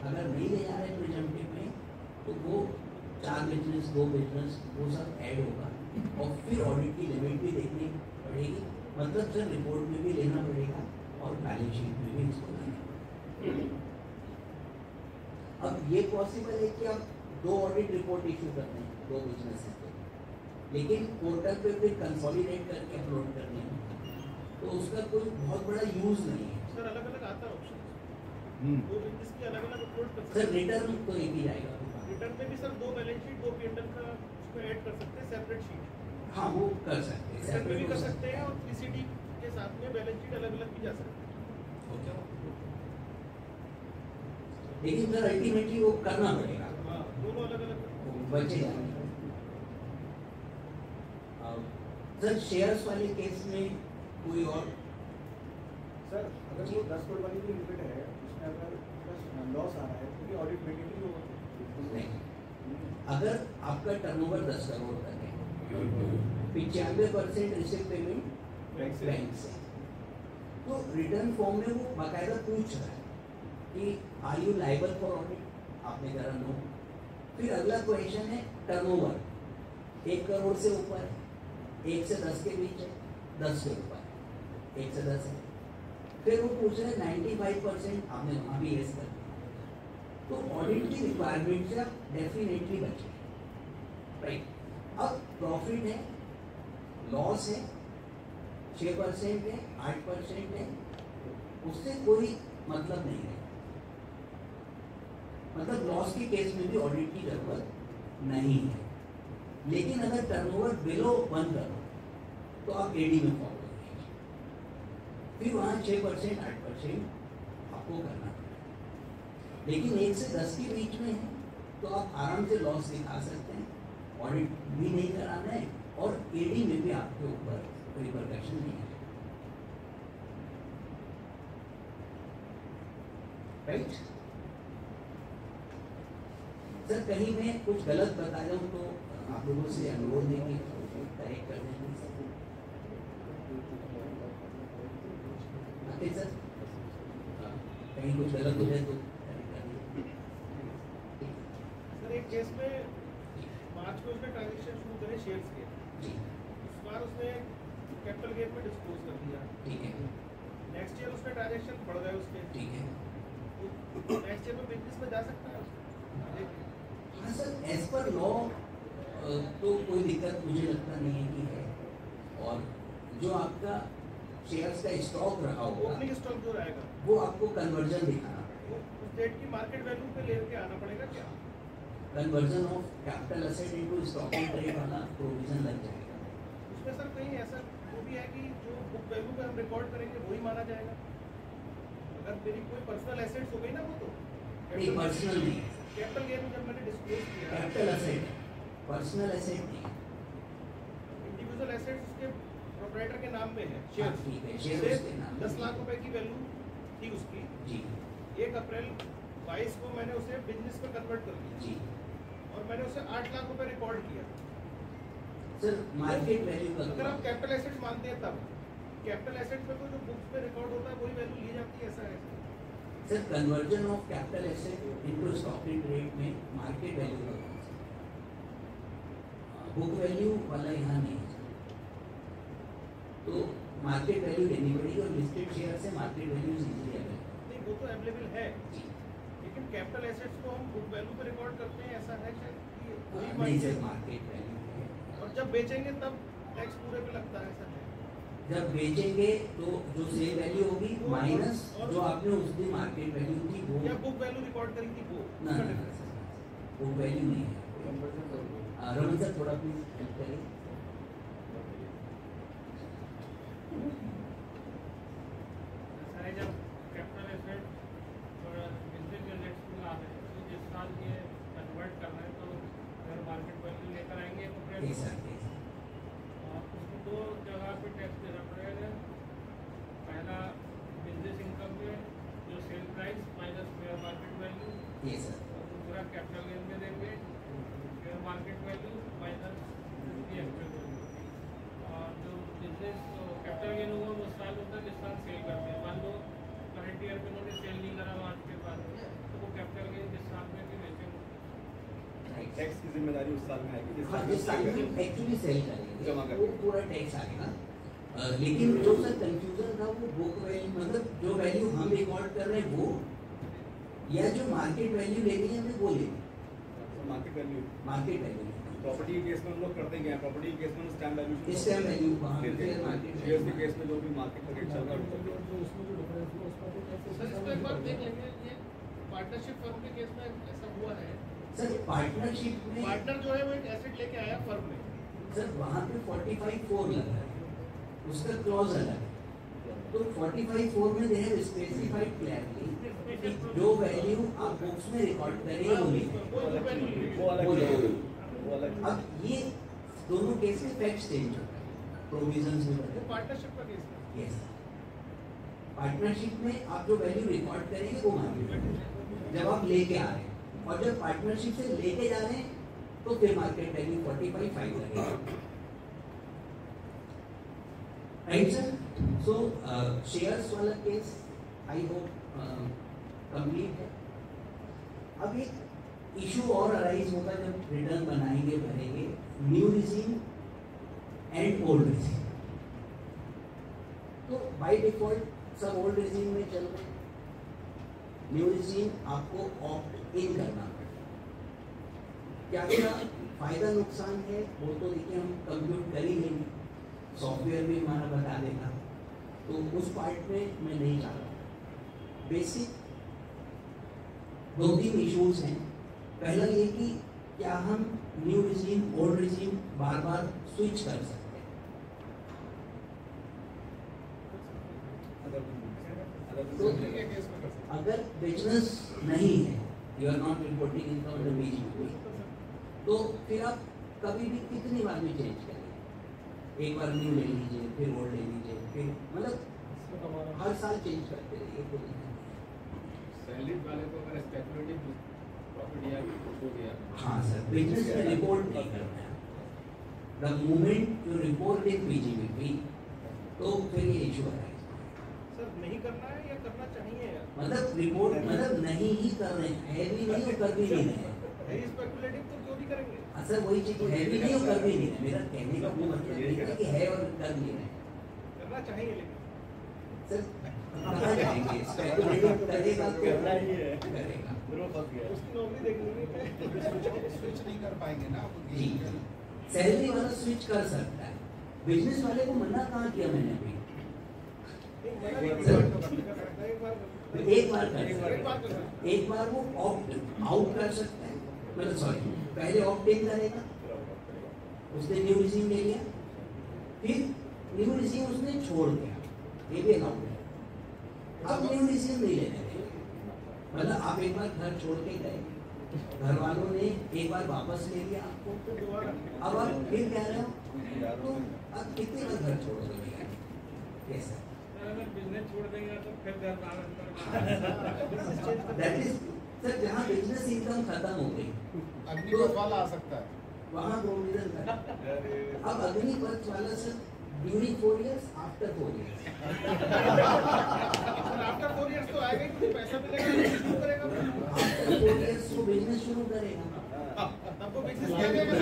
Speaker 1: अगर नहीं ले जा रहे प्रिजम्पटिव में तो वो 4 बिजनेस 2 बिजनेस वो सब ऐड होगा, और फिर ऑडिट की लिमिट भी देखनी पड़ेगी, मतलब सर रिपोर्ट में भी लेना पड़ेगा और बैलेंस शीट में भी इसको लाना पड़ेगा। अब ये पॉसिबल है कि आप 2 ऑडिट रिपोर्ट इशू करते हैं 2 बिजनेस हैं, लेकिन पोर्टल पे फिर कंसोलिडेट करके अपलोड करने हैं, तो उसका कोई बहुत बड़ा यूज नहीं है।
Speaker 4: सर अलग अलग आता है ऑप्शन,
Speaker 2: हम्म।
Speaker 4: दो बिजनेस की अलग अलग अपलोड कर सकते
Speaker 1: सर
Speaker 4: हैं।
Speaker 1: रिटर्न तो एक ही जाएगा।
Speaker 4: रिटर्न में भी सर 2 बैलेंस शीट 2 P&L का उसमें ऐड कर सकते हैं सेपरेट शीट,
Speaker 1: हाँ वो कर सकते हैं,
Speaker 4: रिटर्न में भी
Speaker 1: separate
Speaker 4: कर
Speaker 1: हो
Speaker 4: सकते हैं और 3CD के साथ में बैलेंस शीट अलग अलग भी जा सकते हैं।
Speaker 1: ओके। लेकिन सर अल्टीमेटली वो करना पड़ेगा,
Speaker 4: हाँ दोनों अलग अलग
Speaker 1: बचेगा नहीं। सर शेयर्स वाले केस में कोई और
Speaker 5: सर अगर वो 10 करोड़ वाली जो लिमिट है उसमें अगर लॉस आ रहा है तो ऑडिट मैंडेटरी होगा?
Speaker 1: नहीं, अगर आपका टर्नओवर 10 करोड़ तक है, 95% रिसिप्ट पेमेंट बैंक से, तो रिटर्न फॉर्म में वो बाकायदा पूछ रहा है कि are you liable for audit, आपने कहा नो। फिर अगला क्वेश्चन है टर्नओवर 1 करोड़ से ऊपर है, 1 से 10 के बीच है, 10 से ऊपर, 1 से 10 है, फिर वो पूछ रहे हैं 95%, आपने वहाँ भी येस कर दिया, तो ऑडिट की रिक्वायरमेंट से आप डेफिनेटली बचे, राइट। अब प्रॉफिट है, लॉस है, 6% है, 8% है, उससे कोई मतलब नहीं है, मतलब लॉस के केस में भी ऑडिट की जरूरत नहीं है। लेकिन अगर टर्नओवर बिलो 1 करोड़ तो आप एडी में फॉलो करेंगे, फिर वहाँ 6% 8% आपको करना पड़ेगा। लेकिन 1 से 10 के बीच में है तो आप आराम से लॉस दिखा सकते हैं, ऑडिट भी नहीं कराना है और एडी में भी आपके ऊपर रिपरकशन नहीं है, राइट। सर कहीं मैं कुछ गलत बता रहा हूँ तो आप लोगों से अनुरोध है कि करेक्ट कर दें सर, कहीं कुछ गलत हो जाए तो करेक्ट कर दें।
Speaker 4: सर एक केस में मार्च में उसने ट्रांजेक्शन शुरू करे शेयर्स के,
Speaker 1: जी
Speaker 4: इस बार उसने कैपिटल गेन में डिस्पोज कर दिया,
Speaker 1: ठीक है,
Speaker 4: नेक्स्ट ईयर उसमें ट्रांजेक्शन बढ़ गए उसके,
Speaker 1: ठीक है।
Speaker 4: नेक्स्ट ईयर में बिजनेस में जा सकता है।
Speaker 1: हाँ सर, एज पर लॉ तो कोई दिक्कत मुझे लगता नहीं है कि है, और जो आपका शेयर्स का स्टॉक रहा होगा
Speaker 4: ओपनिंग स्टॉक जो रहेगा
Speaker 1: वो आपको कन्वर्जन दिखाना पड़ेगा,
Speaker 4: वो उस डेट की मार्केट वैल्यू पे लेके आना पड़ेगा क्या?
Speaker 1: Conversion of capital asset into stock in trade वाला प्रोविजन लग जाएगा।
Speaker 4: उसमें सर कहीं ऐसा वो भी है कि जो बुक वैल्यू पे हम रिकॉर्ड करेंगे वही माना जाएगा, अगर मेरी कोई पर्सनल एसेट्स हो गई ना वो तो
Speaker 1: नहीं, पर्सनल नहीं है,
Speaker 4: कैपिटल गेन जब मैंने डिस्क्लोज किया
Speaker 1: कैपिटल एसेट है, पर्सनल एसेट नहीं है।
Speaker 4: इंडिविजुअल एसेट्स उसके प्रोप्राइटर के नाम में है,
Speaker 1: हाँ,
Speaker 4: शेयर्स
Speaker 1: ठीक है, शेयर उसके नाम
Speaker 4: 10 लाख रुपए की वैल्यू थी उसकी,
Speaker 1: जी
Speaker 4: 1 अप्रैल 22 को मैंने उसे बिजनेस में कन्वर्ट कर दिया
Speaker 1: जी।
Speaker 4: और मैंने उसे 8 लाख रुपए रिकॉर्ड किया।
Speaker 1: सर मार्केट वैल्यू का
Speaker 4: अगर आप कैपिटल एसेट्स मानते हैं तब कैपिटल एसेट पे तो जो बुक्स में रिकॉर्ड होता है वही वैल्यू ली जाती है, ऐसा है
Speaker 1: sir conversion of capital asset into stock in trade में मार्केट वैल्यू का बुक वैल्यू वाला यहाँ नहीं है, तो मार्केट वैल्यू लेनी पड़ेगी और लिस्टेड शेयर से मार्केट वैल्यू इजीली अवेलेबल।
Speaker 4: नहीं, वो तो अवेलेबल है, लेकिन कैपिटल एसेट्स को हम बुक वैल्यू पे रिकॉर्ड करते हैं, ऐसा है शायद कि वही
Speaker 1: नहीं
Speaker 4: माइंड
Speaker 1: सर, मार्केट वैल्यू है,
Speaker 4: और जब बेचेंगे तब टैक्स पूरे पे लगता है, ऐसा है।
Speaker 1: जब बेचेंगे तो जो सेल वैल्यू होगी माइनस जो आपने उस दिन मार्केट वैल्यू थी वो,
Speaker 4: या बुक वैल्यू रिकॉर्ड करी थी वो,
Speaker 1: ना
Speaker 4: उसका
Speaker 1: ना
Speaker 4: difference।
Speaker 1: वो वैल्यू नहीं है। रमन सर थोड़ा प्लीज हेल्प करिए।
Speaker 3: सारे जब कैपिटल एसेट और बिजनेस यूनिट्स में आ रहे हैं तो जिस साल ये कन्वर्ट करना है तो अगर मार्केट वैल्यू लेकर आएंगे तो फिर उसको 2 जगह पे टैक्स देना पड़ेगा। पहला बिजनेस इनकम पे जो sale price minus fair market value,
Speaker 1: ये सर,
Speaker 3: और दूसरा कैपिटल गेन में देंगे fair market value minus actual value.
Speaker 2: Tax की जिम्मेदारी उस साल में आएगी
Speaker 1: हाँ, जिस साल में एक्चुअली सेल करेंगे
Speaker 2: जमा करेंगे।
Speaker 1: वो पूरा टैक्स आएगा। लेकिन जो सर कंफ्यूजन था वो बुक वैल्यू मतलब जो वैल्यू हम रिकॉर्ड कर रहे हैं वो, या जो मार्केट वैल्यू लेनी है हमें वो लेनी
Speaker 2: market value.
Speaker 1: Market value
Speaker 2: property के केस में हम लोग करते हैं क्या, प्रॉपर्टी के केस में स्टैम्प वैल्यू
Speaker 1: इस टाइम वैल्यू वहाँ पे
Speaker 2: लेते हैं,
Speaker 1: मार्केट
Speaker 2: शेयर्स के केस में जो भी मार्केट का रेट चल रहा है
Speaker 4: सर इसको एक बार देख लेंगे, ये पार्टनरशिप फर्म के केस में ऐसा हुआ है।
Speaker 1: सर पार्टनरशिप में
Speaker 4: पार्टनर जो है वो एक एसेट लेके आया फर्म में,
Speaker 1: सर वहाँ पे 45(4) लगा है, उसका क्लॉज अलग है। तो 45(4) में दे हैव स्पेसिफाइड क्लियरली जो वैल्यू आप बुक्स में रिकॉर्ड करेंगे वो लिखेंगे।
Speaker 2: वो अलग
Speaker 1: वो
Speaker 2: है,
Speaker 1: अलग।
Speaker 2: वो अलग।
Speaker 1: अब ये दोनों केस में फैक्ट चेंज होता है, प्रोविजंस में
Speaker 4: वो
Speaker 1: बदलते
Speaker 4: पार्टनरशिप का केस है।
Speaker 1: हैं। पार्टनरशिप में आप जो वैल्यू रिकॉर्ड करेंगे वो मार्केट जब आप लेके आ रहे हैं, और जब पार्टनरशिप से लेके जा रहे हैं तो फिर मार्केट वैल्यू 45(5) लगेगा। Right sir. सो शेयर्स वाला केस आई होप कंप्लीट है। अब एक इशू और अराइज होगा जब रिटर्न बनाएंगे भरेंगे, new regime and old regime. तो बाय डिफॉल्ट सब ओल्ड रिजीम में चल रहे हैं, न्यू रिजीम आपको ऑप्ट इन करना पड़ेगा। क्या क्या फायदा नुकसान है वो तो देखिए हम कंप्यूट कर ही लेंगे, सॉफ्टवेयर भी हमारा बता देगा, तो उस पार्ट में मैं नहीं जा रहा। बेसिक 2-3 इश्यूज हैं। पहला ये कि क्या हम न्यू रिजीम ओल्ड रिजीम बार बार स्विच कर सकते हैं? तो अगर बिजनेस नहीं है, you are not reporting income the BGP, तो फिर आप कभी भी कितनी बार भी चेंज करेंगे, एक बार न्यू ले लीजिए फिर ओल्ड ले लीजिए, फिर मतलब हर साल चेंज करते रहिए। कोई दिक्कत नहीं।
Speaker 6: सैलरी वाले को अगर स्पेकुलेटिव प्रॉफिट या हो गया,
Speaker 1: हाँ सर, बिजनेस में रिपोर्ट नहीं करना है। The moment you report in BGBP तो फिर ये इशू है।
Speaker 4: सर नहीं करना है या करना चाहिए यार?
Speaker 1: मतलब रिपोर्ट मतलब नहीं ही कर रहे हैं, है भी नहीं और कर भी नहीं रहे।
Speaker 4: है स्पेकुलेटिव तो क्यों नहीं करेंगे?
Speaker 1: सर वही चीज है भी नहीं और कर भी नहीं रहे। मेरा कहने का वो मतलब नहीं है कि है और कर नहीं रहे।
Speaker 4: करना चाहिए लेकिन
Speaker 1: सर कहाँ जाएंगे? स्पेकुलेटिव करेगा तो
Speaker 2: करना ही है।
Speaker 1: करेगा।
Speaker 4: उसकी नौकरी देखनी
Speaker 5: स्विच नहीं कर पाएंगे ना आप।
Speaker 1: जी, सैलरी वाला स्विच कर सकता है, बिजनेस वाले को मना कहाँ किया मैंने अभी? एक बार कर, एक बार वो ऑप्ट आउट कर सकता है, मतलब सॉरी पहले ऑप्ट इन करेगा, उसने न्यू रिजीम ले लिया, फिर न्यू रिजीम उसने छोड़ दिया, ये भी अलाउड है। अब न्यू रिजीम नहीं लेने देंगे, मतलब आप एक बार घर छोड़ के गए, घर वालों ने एक बार वापस ले लिया आपको, अब आप फिर कह रहे हो तो अब कितने बार घर छोड़ दोगे? कैसा?
Speaker 3: अगर बिजनेस छोड़ देंगे तो फिर घर वाला
Speaker 1: दैट इज सर, जहाँ बिजनेस इनकम खत्म हो गई
Speaker 5: अग्निपथ वाला आ सकता है।
Speaker 1: वहाँ प्रोविजन था। अब अग्निपथ वाला sir during 4 years, after 4 years।
Speaker 4: After 4 years तो आएगा ही, तो पैसा मिलेगा तो शुरू करेगा।
Speaker 1: आफ्टर 4 years वो बिजनेस शुरू करेगा।
Speaker 4: तब वो बिजनेस क्या करेगा?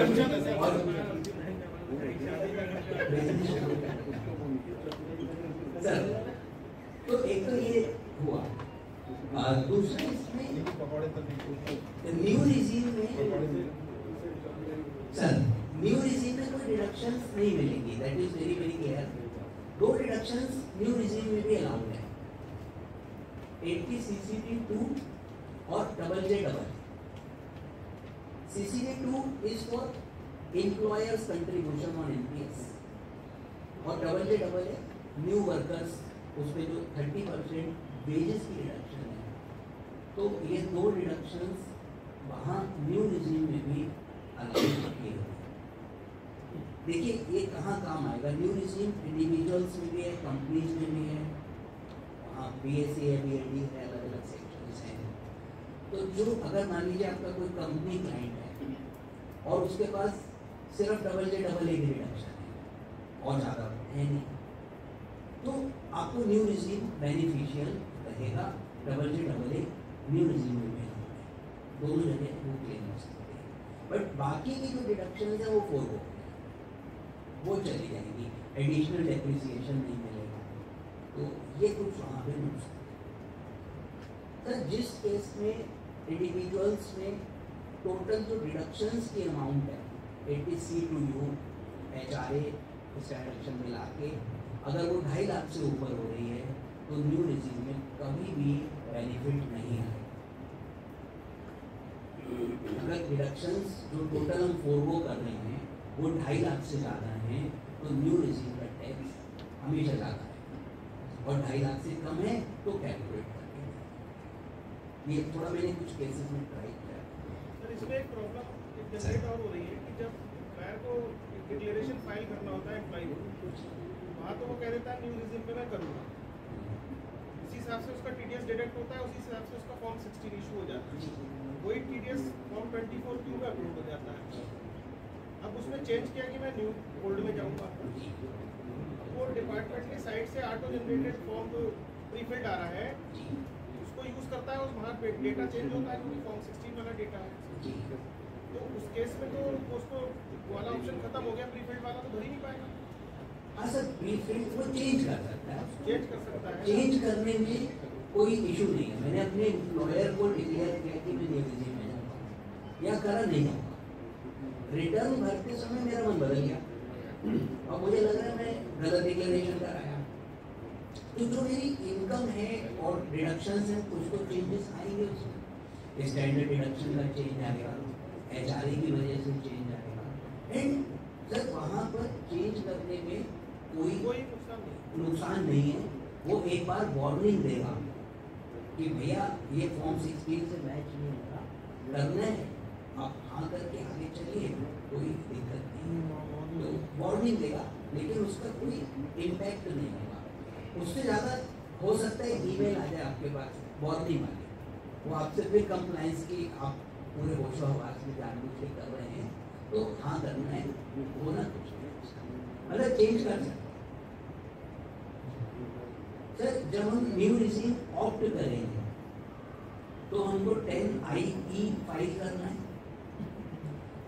Speaker 1: और बिजनेस शुरू करेगा। सर तो एक तो ये हुआ, दूसरा इसमें न्यू रिजीम में सर न्यू रिजीम में कोई डिडक्शंस नहीं मिलेंगी, that is very very clear. 2 deductions new regime में भी अलाउड है, 80 CCD2 और JJJJ। CCD2 is for employers contribution on NPS और JJJJ न्यू वर्कर्स, उसमें जो 30% वेजेस की रिडक्शन है। तो ये 2 डिडक्शंस वहाँ न्यू रिजीम में भी अलाउड किए हुए हैं। देखिए ये कहाँ काम आएगा, न्यू रिजीम इंडिविजुअल्स में भी है, कंपनीज में भी है, वहाँ BSc है, BAD है, अलग अलग सेक्शंस हैं। तो जो अगर मान लीजिए आपका कोई कंपनी क्लाइंट है और उसके पास सिर्फ JJJJ की रिडक्शन है और ज़्यादा है नहीं, तो आपको न्यू रिजीम बेनिफिशियल रहेगा, JJJJ न्यू रिजीम में भी दोनों जगह वो क्लेम हो सकते हैं। बट बाकी की जो डिडक्शन है वो 4 हो, वो चली जाएगी, एडिशनल डेप्रिसिएशन नहीं मिलेगा। तो ये कुछ वहाँ पे नुकसान। सर जिस केस में इंडिविजुअल्स में टोटल जो डिडक्शंस की अमाउंट है ATC टू यू HRA इस डायरेक्शन में लाके अगर वो 2.5 लाख से ऊपर हो रही है तो न्यू रिजीम में कभी भी बेनिफिट नहीं आएगा। अगर डिडक्शंस जो टोटल हम फोरगो कर रहे हैं वो 2.5 लाख से ज़्यादा हैं तो न्यू रिजीम का टैक्स हमेशा ज़्यादा है, और 2.5 लाख से कम है तो कैलकुलेट करके। ये थोड़ा मैंने कुछ केसेस में ट्राई किया।
Speaker 4: सर इसमें एक प्रॉब्लम जनरेट और हो रही है कि जब एम्प्लॉयर को डिक्लेरेशन फाइल करना होता है एम्प्लॉय को, वहाँ तो वो कह देता है न्यू रिजीम पे मैं करूँगा, इसी हिसाब से उसका TDS डिडक्ट होता है, उसी हिसाब से उसका फॉर्म 16 इशू हो जाता है, वही TDS फॉर्म 24Q में अपलोड हो जाता है। अब उसमें चेंज किया कि मैं न्यू ओल्ड में जाऊँगा, वो डिपार्टमेंट की साइड से ऑटो जनरेटेड फॉर्म जो प्रीफिल्ड आ रहा है उसको यूज़ करता है, उस वहाँ पे डेटा चेंज होता है क्योंकि फॉर्म 16 वाला डेटा है। तो उस केस में तो उसको वाला ऑप्शन खत्म हो गया, प्रीफिल्ड वाला तो भर ही नहीं पाएगा।
Speaker 1: हाँ सर, प्रीफिल्ड वो चेंज कर सकता है,
Speaker 4: चेंज कर सकता है,
Speaker 1: चेंज करने में कोई इशू नहीं है। मैंने अपने लॉयर को डिक्लेयर किया कि मैं न्यू रिजीम में जाऊँगा या करा नहीं जाऊँगा, रिटर्न भरते समय मेरा मन बदल गया और मुझे लग रहा है मैं गलत डिक्लेरेशन कराया, तो जो मेरी इनकम है और डिडक्शंस हैं कुछ तो चेंजेस आएंगे उसमें। स्टैंडर्ड डिडक्शन का चेंज आएगा, HRA की वजह से चेंज आएगा, एंड सर वहाँ पर चेंज करने में कोई नुकसान नहीं है। वो एक बार वार्निंग देगा कि भैया ये फॉर्म 16 से मैच नहीं होगा, करना है आप हाँ करके आगे चलिए, कोई दिक्कत नहीं है, तो वार्निंग देगा, लेकिन उसका कोई इम्पैक्ट नहीं होगा। उससे ज़्यादा हो सकता है ईमेल आ जाए आपके पास वार्निंग वाली, वो आपसे फिर कंप्लाइंस की आप पूरे होशो हवास में जानबूझ के कर रहे हैं तो हाँ करना है, होना कुछ नहीं, मतलब चेंज कर सकते। सर जब हम न्यू रिजीम ऑप्ट करेंगे तो हमको 10IE फाइल करना है,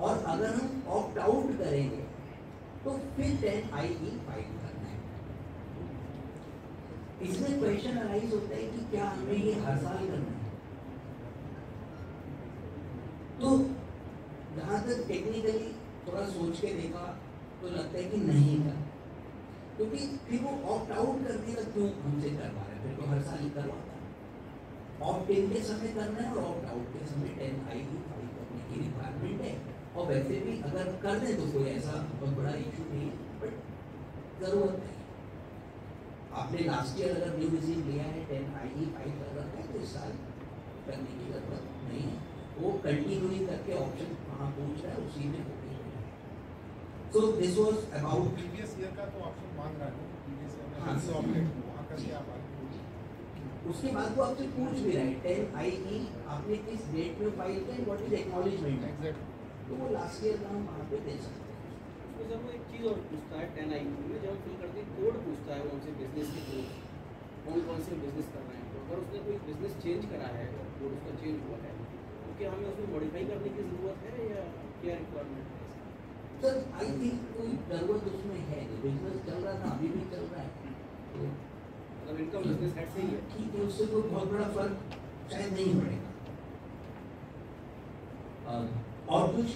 Speaker 1: और अगर हम ऑप्ट आउट करेंगे तो फिर 10IE फाइल करना है। इसमें क्वेश्चन अराइज होता है कि क्या हमें ये हर साल करना है? तो जहाँ तक टेक्निकली थोड़ा सोच के देखा तो लगता है कि नहीं था, क्योंकि फिर वो ऑप्ट आउट करने का क्यों हमसे करवा रहे हैं, फिर तो हर साल ही करवाता है। ऑप्ट इन के समय करना है और ऑप्ट आउट के समय 10IE फाइल करने की रिक्वायरमेंट है, और वैसे भी अगर कर दें तो कोई ऐसा बहुत बड़ा इशू नहीं है, बट ज़रूरत नहीं। आपने लास्ट ईयर अगर न्यू रिजीम लिया है 10IE फाइल कर रखा है तो इस साल करने की ज़रूरत नहीं है, वो कंटिन्यू करके ऑप्शन वहाँ पूछ रहा है उसी में हो गई। So this was about
Speaker 5: previous year का तो ऑप्शन मांग रहा है, प्रीवियस ईयर में
Speaker 1: हाँ,
Speaker 5: ऑपरेट वहाँ करके आप आगे
Speaker 1: उसके बाद वो आपसे पूछ भी रहा है 10IE आपने किस डेट में फाइल किया, व्हाट इज एक्नॉलेजमेंट,
Speaker 5: एग्जैक्ट
Speaker 1: तो वो लास्ट ईयर का हम वहाँ पे दे सकते हैं।
Speaker 6: तो जब वो एक चीज़ और पूछता है 10IE में, जब हम फिल करते हैं कोड पूछता है उनसे बिजनेस के कोड, कौन से बिजनेस कर रहे हैं, तो अगर उसने कोई बिजनेस चेंज करा है, कोड उसका चेंज हुआ है, तो क्या हमें उसमें मॉडिफाई करने की ज़रूरत है या क्या रिक्वायरमेंट है?
Speaker 1: सर आई थिंक कोई जरूरत उसमें है, बिजनेस चल रहा था अभी भी चल रहा है, तो
Speaker 6: मतलब इनका बिजनेस हेड से ही है,
Speaker 1: ठीक है, उससे कोई बहुत बड़ा फर्क शायद नहीं पड़ेगा। और कुछ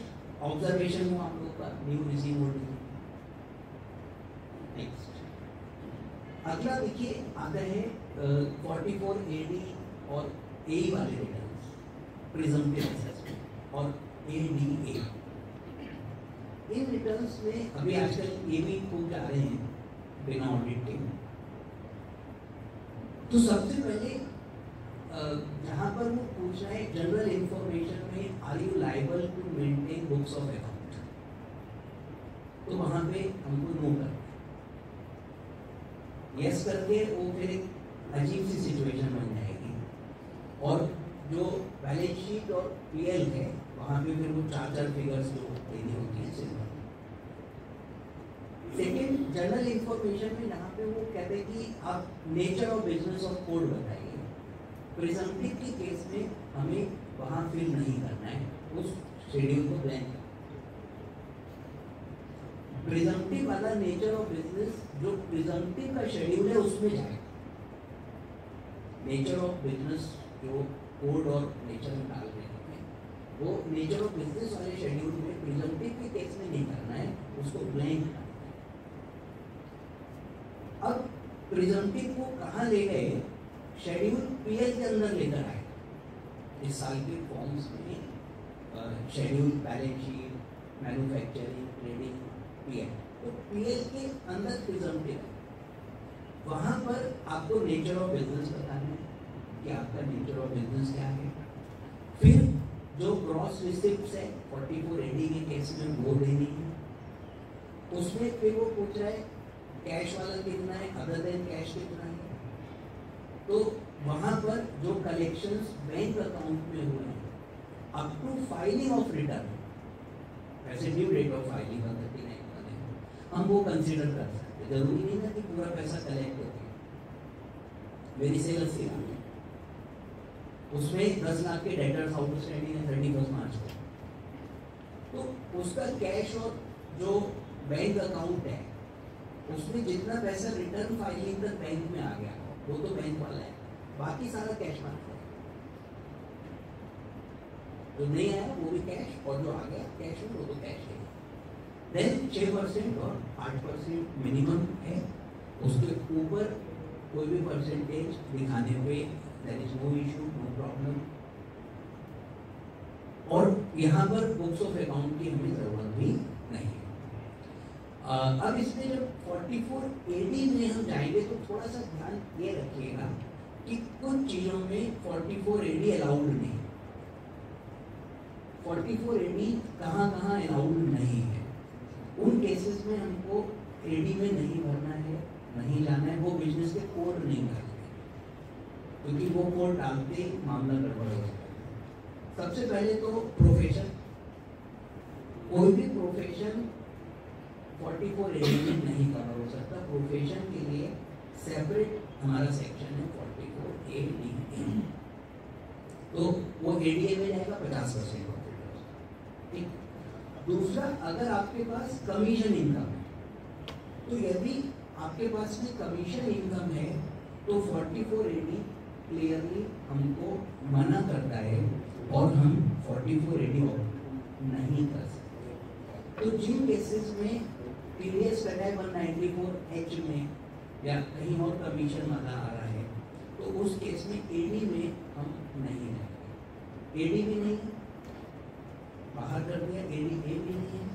Speaker 1: ऑब्जर्वेशन हो आप लोग का new regime old regime? Next अगला देखिए आता है 44 AD और A वाले रिटर्न्स, प्रिजम्पटिव असेसमेंट और ADA। इन रिटर्न्स में अभी आजकल ये भी खूब जा रहे हैं बिना ऑडिट के। तो सबसे पहले जहाँ पर वो पूछ रहा है जनरल इंफॉर्मेशन में are you liable to maintain books of account, तो वहाँ पे हमको नो करना है। यस करके वो फिर एक अजीब सी सिचुएशन बन जाएगी, और जो बैलेंस शीट और PL है वहाँ पे फिर वो 4 फिगर्स जो देनी होती है सिर्फ। सेकेंड जनरल इंफॉर्मेशन में जहाँ पे वो कहते हैं कि आप nature of business of code बताइए, प्रिजम्पटिव के केस में हमें वहाँ फिल नहीं करना है, उस शेड्यूल को ब्लैंक प्रिजम्पटिव वाला नेचर ऑफ बिजनेस जो प्रिजम्पटिव का शेड्यूल है उसमें जाएगा। नेचर ऑफ बिजनेस जो कोड और नेचर में डाल रहे हैं वो नेचर ऑफ बिजनेस वाले शेड्यूल में प्रिजम्पटिव के केस में नहीं करना है, उसको ब्लैंक करना है। अब प्रिजम्पटिव को कहाँ ले गए, शेड्यूल पीएल के अंदर लेकर आए। इस साल के फॉर्म्स में schedule balance sheet, manufacturing, trading, PL, तो पीएल के अंदर प्रिजम्पटिव है। वहाँ पर आपको नेचर ऑफ बिजनेस बताना है कि आपका नेचर ऑफ बिजनेस क्या है। फिर जो ग्रॉस रिसिप्ट्स है 44AD के केस में वो देनी है। उसमें फिर वो पूछ रहा है कैश वाला कितना है, अदर देन कैश कितना है। तो वहाँ पर जो कलेक्शंस बैंक अकाउंट में हुए हैं up to filing of return, वैसे ड्यू डेट ऑफ फाइलिंग का 39 हम वो कंसीडर कर सकते हैं। जरूरी नहीं है कि पूरा पैसा कलेक्ट हो गया। मेरी सेल 80 लाख है, उसमें 10 लाख के डेटर्स आउटस्टैंडिंग है 31 मार्च को, तो उसका कैश और जो बैंक अकाउंट है उसमें जितना पैसा रिटर्न फाइलिंग तक बैंक में आ गया वो तो बैंक वाला है, बाकी सारा कैश मार्क है। जो नहीं आया वो भी कैश और जो आ गया कैश में वो तो कैश है। देन 6% और 8% मिनिमम है, उसके ऊपर कोई भी परसेंटेज दिखाने पे there is no issue, no problem. और यहाँ पर बुक्स ऑफ अकाउंट की हमें जरूरत भी नहीं है। अब इसमें जब 44AD में हम जाएंगे तो थोड़ा सा ध्यान ये रखिएगा कि कुछ चीज़ों में 44AD अलाउड नहीं। 44AD कहाँ कहाँ अलाउड नहीं है, उन केसेस में हमको AD में नहीं भरना है, नहीं जाना है। वो बिजनेस के कोड नहीं करते क्योंकि वो कोड डालते ही मामला गड़बड़ हो जाता है। सबसे पहले तो प्रोफेशन, कोई भी प्रोफेशन 44AD में नहीं कवर हो सकता। प्रोफेशन के लिए सेपरेट हमारा सेक्शन है 44AD, तो वो ADA में जाएगा 50%। ठीक। दूसरा, अगर आपके पास कमीशन इनकम है तो यदि आपके पास में कमीशन इनकम है तो 44AD क्लियरली हमको मना करता है और हम 44AD नहीं कर सकते। तो जिन केसेस में TDS कटा है 194H में या कहीं और कमीशन वाला आ रहा है तो उस केस में AD में हम नहीं रहेंगे। AD भी नहीं, बाहर कर दिया, ADA भी नहीं है,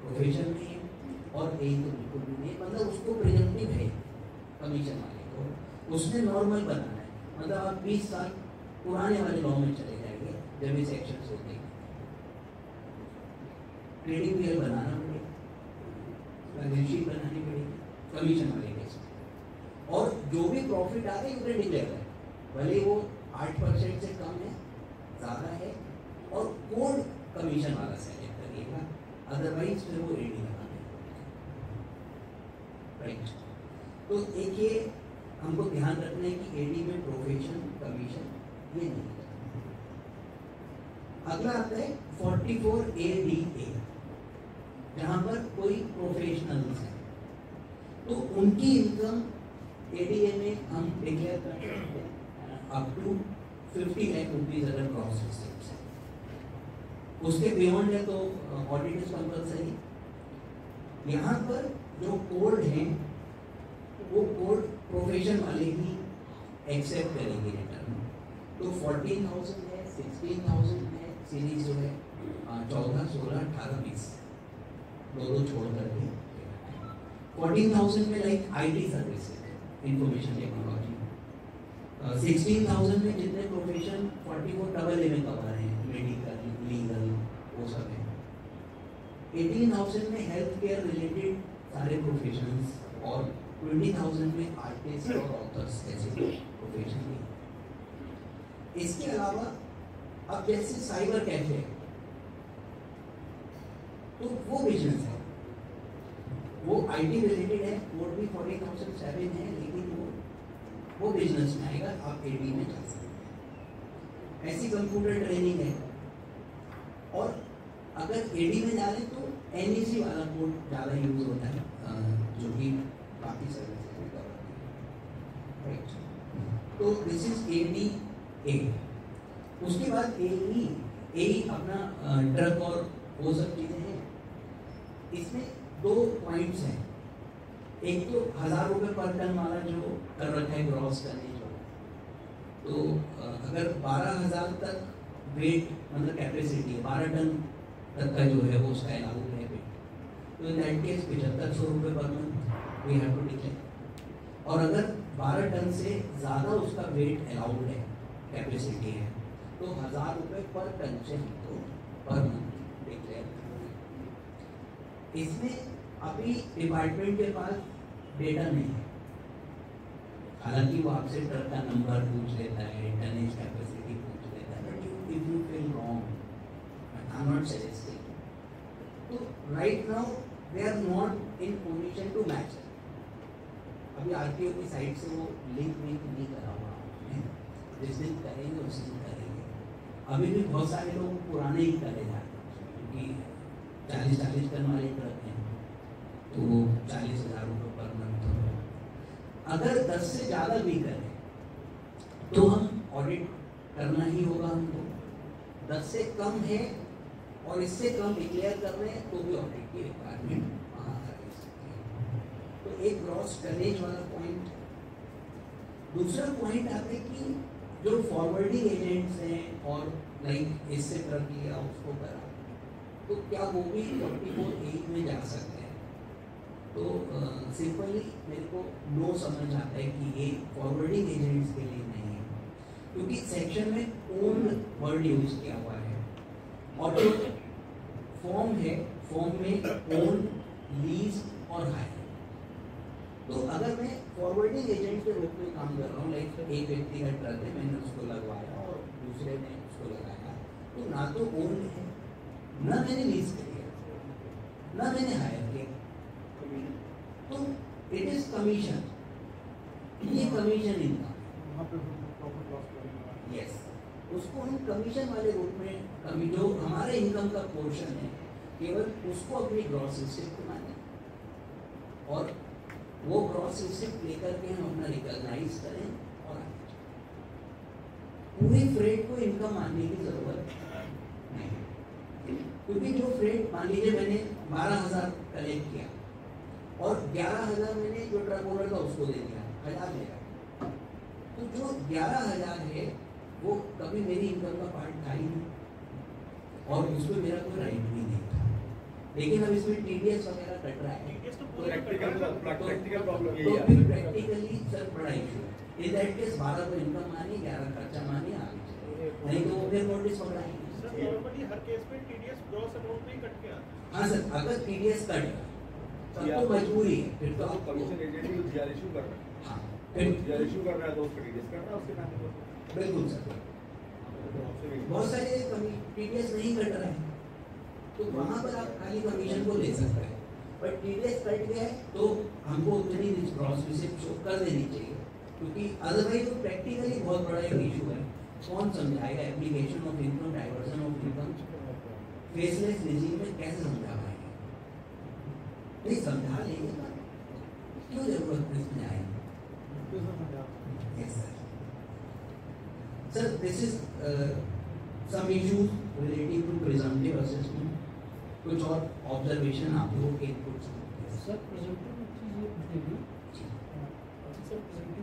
Speaker 1: प्रोफेशन नहीं है और A तो बिल्कुल भी नहीं, मतलब उसको प्रिजम्पटिव है कमीशन वाले को, उसमें नॉर्मल बनाना है। मतलब आप 20 साल पुराने वाले लॉ में चले जाएंगे जब ये सेक्शंस होते हैं। ट्रेडिंग पीएल बनाना पड़ेगा, बैलेंस शीट बनानी पड़ेगी कमीशन वाले केस में, और जो भी प्रॉफिट आ रहा है उसे डिक्लेयर है, भले वो 8% से कम है, ज़्यादा है, और कोड कमीशन वाला सेलेक्ट करिएगा, अदरवाइज फिर वो AD लगाना राइट। तो एक ये हमको ध्यान रखना है कि AD में प्रोफेशन कमीशन ये नहीं करना। अगला आता है 44ADA, जहाँ पर कोई प्रोफेशनल्स हैं तो उनकी इनकम ADA में हम डिक्लेयर कर सकते हैं अप टू 50 लाख रुपीज अगर क्रॉस रिसीप्ट्स है। उसके बियॉन्ड है तो ऑडिट इज कंपलसरी। यहाँ पर जो कोड हैं वो कोड प्रोफेशन वाले ही एक्सेप्ट करेंगे रिटर्न। तो 14,000 है, 16,000 है, सीरीज जो है 14, 16, 18, 20 दो छोड़ करके 14,000 में like IT services, information technology. 16,000 में जितने प्रोफेशन 44 डबल ए में कवर हैं, मेडिकल, लीगल, वो सब है। 18,000 में हेल्थ केयर रिलेटेड सारे प्रोफेशंस और 20,000 में आर्टिस्ट और ऑथर्स जैसे प्रोफेशन है। इसके अलावा अब जैसे साइबर कैफे तो वो बिजनेस है, वो IT रिलेटेड है, कोड भी 40,007 है, लेकिन वो बिजनेस में आएगा, आप AD में जा सकते हैं। ऐसी कंप्यूटर ट्रेनिंग है। और अगर एडी में जा रहे हैं तो एनईसी वाला कोड ज़्यादा यूज होता है, जो कि बाकी सर्विसेज में करवाती है, राइट। तो दिस इज एडी ए। उसके बाद एई अपना ट्रक और वो सब चीज़ें हैं। इसमें 2 पॉइंट्स हैं। एक तो 1000 रुपये पर टन वाला जो कर रखा है ग्रॉस करने जो, तो अगर 12,000 तक वेट मतलब कैपेसिटी है, 12 टन तक का जो है वो उसका अलाउ है वेट, तो इन दैट केस 7500 रुपये per month we have to declare. और अगर 12 टन से ज़्यादा उसका वेट अलाउड है, कैपेसिटी है, तो 1000 रुपये पर टन से हमको पर मंथ डिक्लेयर करना है। इसमें अभी डिपार्टमेंट के पास डेटा नहीं है, हालांकि वो आपसे ट्रक का नंबर पूछ लेता है, टनेज कैपेसिटी पूछ लेता है, but if you feel wrong, I am not suggesting, तो right now they are not in position to match. अभी आरटीओ की साइड से वो लिंक नहीं करा हुआ है, जिस दिन करेंगे उस दिन करेंगे। अभी भी बहुत सारे लोग पुराने ही करे जा रहे हैं, क्योंकि 40-40 टन वाले ट्रक हैं, तो 40,000 रुपये पर मंथ हो। अगर 10 से ज़्यादा भी करें तो हम ऑडिट करना ही होगा हमको। 10 से कम है और इससे कम डिक्लेयर कर रहे हैं तो भी ऑडिट की रिक्वायरमेंट वहाँ कर सकते हैं। तो एक ग्रॉस टनेज वाला पॉइंट। दूसरा पॉइंट आता है कि जो फॉरवर्डिंग एजेंट्स हैं और लाइक इससे ट्रक लिया उसको करा, तो क्या वो भी 44A में जा सकते हैं? तो सिंपली मेरे को नो समझ आता है कि ये फॉरवर्डिंग एजेंट्स के लिए नहीं है, क्योंकि सेक्शन में ओन वर्ड यूज किया हुआ है और जो फॉर्म है, फॉर्म में ओन, लीज और हायर। तो अगर मैं फॉरवर्डिंग एजेंट के रूप में काम कर रहा हूँ, लाइक एक व्यक्ति का ट्रक है, मैंने उसको लगवाया और दूसरे ने उसको लगाया, तो ना तो ओन है, ना मैंने लीज किया, ना मैंने हायर किया, तो इट इज कमीशन। ये कमीशन इनकम, यस, उसको हम कमीशन वाले रूप में, जो हमारे इनकम का पोर्शन है, केवल उसको अपनी ग्रॉस रिसिप्ट माने और वो ग्रॉस रिसिप्ट लेकर के हम अपना रिकॉग्नाइज करें और आगे पूरी फ्रेट को इनकम मानने की जरूरत नहीं, क्योंकि जो फ्रेट, मान लीजिए मैंने 12,000 कलेक्ट किया और 11,000 मैंने जो ट्रक ओनर था उसको दे दिया, 1000 लेगा, तो जो 11,000 है वो कभी मेरी इनकम का पार्ट था ही नहीं और उसमें मेरा कोई राइट भी नहीं था। लेकिन अब इसमें टीडीएस वगैरह कट रहा है, तो फिर प्रैक्टिकली सर बड़ा इशू है। इन दैट केस 12 को इनकम मानी, 11 खर्चा मानी, आगे चले, नहीं तो वो फिर नोटिस पकड़ाएंगे।
Speaker 4: सर नॉर्मली हर केस में टीडीएस ग्रॉस अमाउंट में ही कट के आता है।
Speaker 1: हाँ सर, अगर टीडीएस कट तब तो मजबूरी है, फिर तो आपको
Speaker 2: कमीशन एजेंट भी जीआर इशू कर रहा है।
Speaker 1: हाँ,
Speaker 2: फिर जीआर इशू कर रहा है तो उसका टीडीएस कट रहा है उसके नाम पर।
Speaker 1: बिल्कुल सर, बहुत सारे टीडीएस नहीं कट रहे हैं, तो वहाँ पर आप खाली कमीशन को ले सकते हैं, बट टीडीएस कट गया है तो हमको उतनी ग्रॉस रिसिप्ट शो कर देनी चाहिए, क्योंकि अदरवाइज तो प्रैक्टिकली बहुत बड़ा एक इशू है। कौन समझाएगा application of income, diversion of income faceless regime में कैसे समझा पाएंगे? नहीं समझा लेंगे ना, क्यों जरूरत है इसमें आएंगे? Yes sir. Sir this is some issues relating to presumptive assessment, कुछ और ऑब्जर्वेशन आप लोगों के इनपुट
Speaker 7: सर प्रेजेंटिव चीज़ ये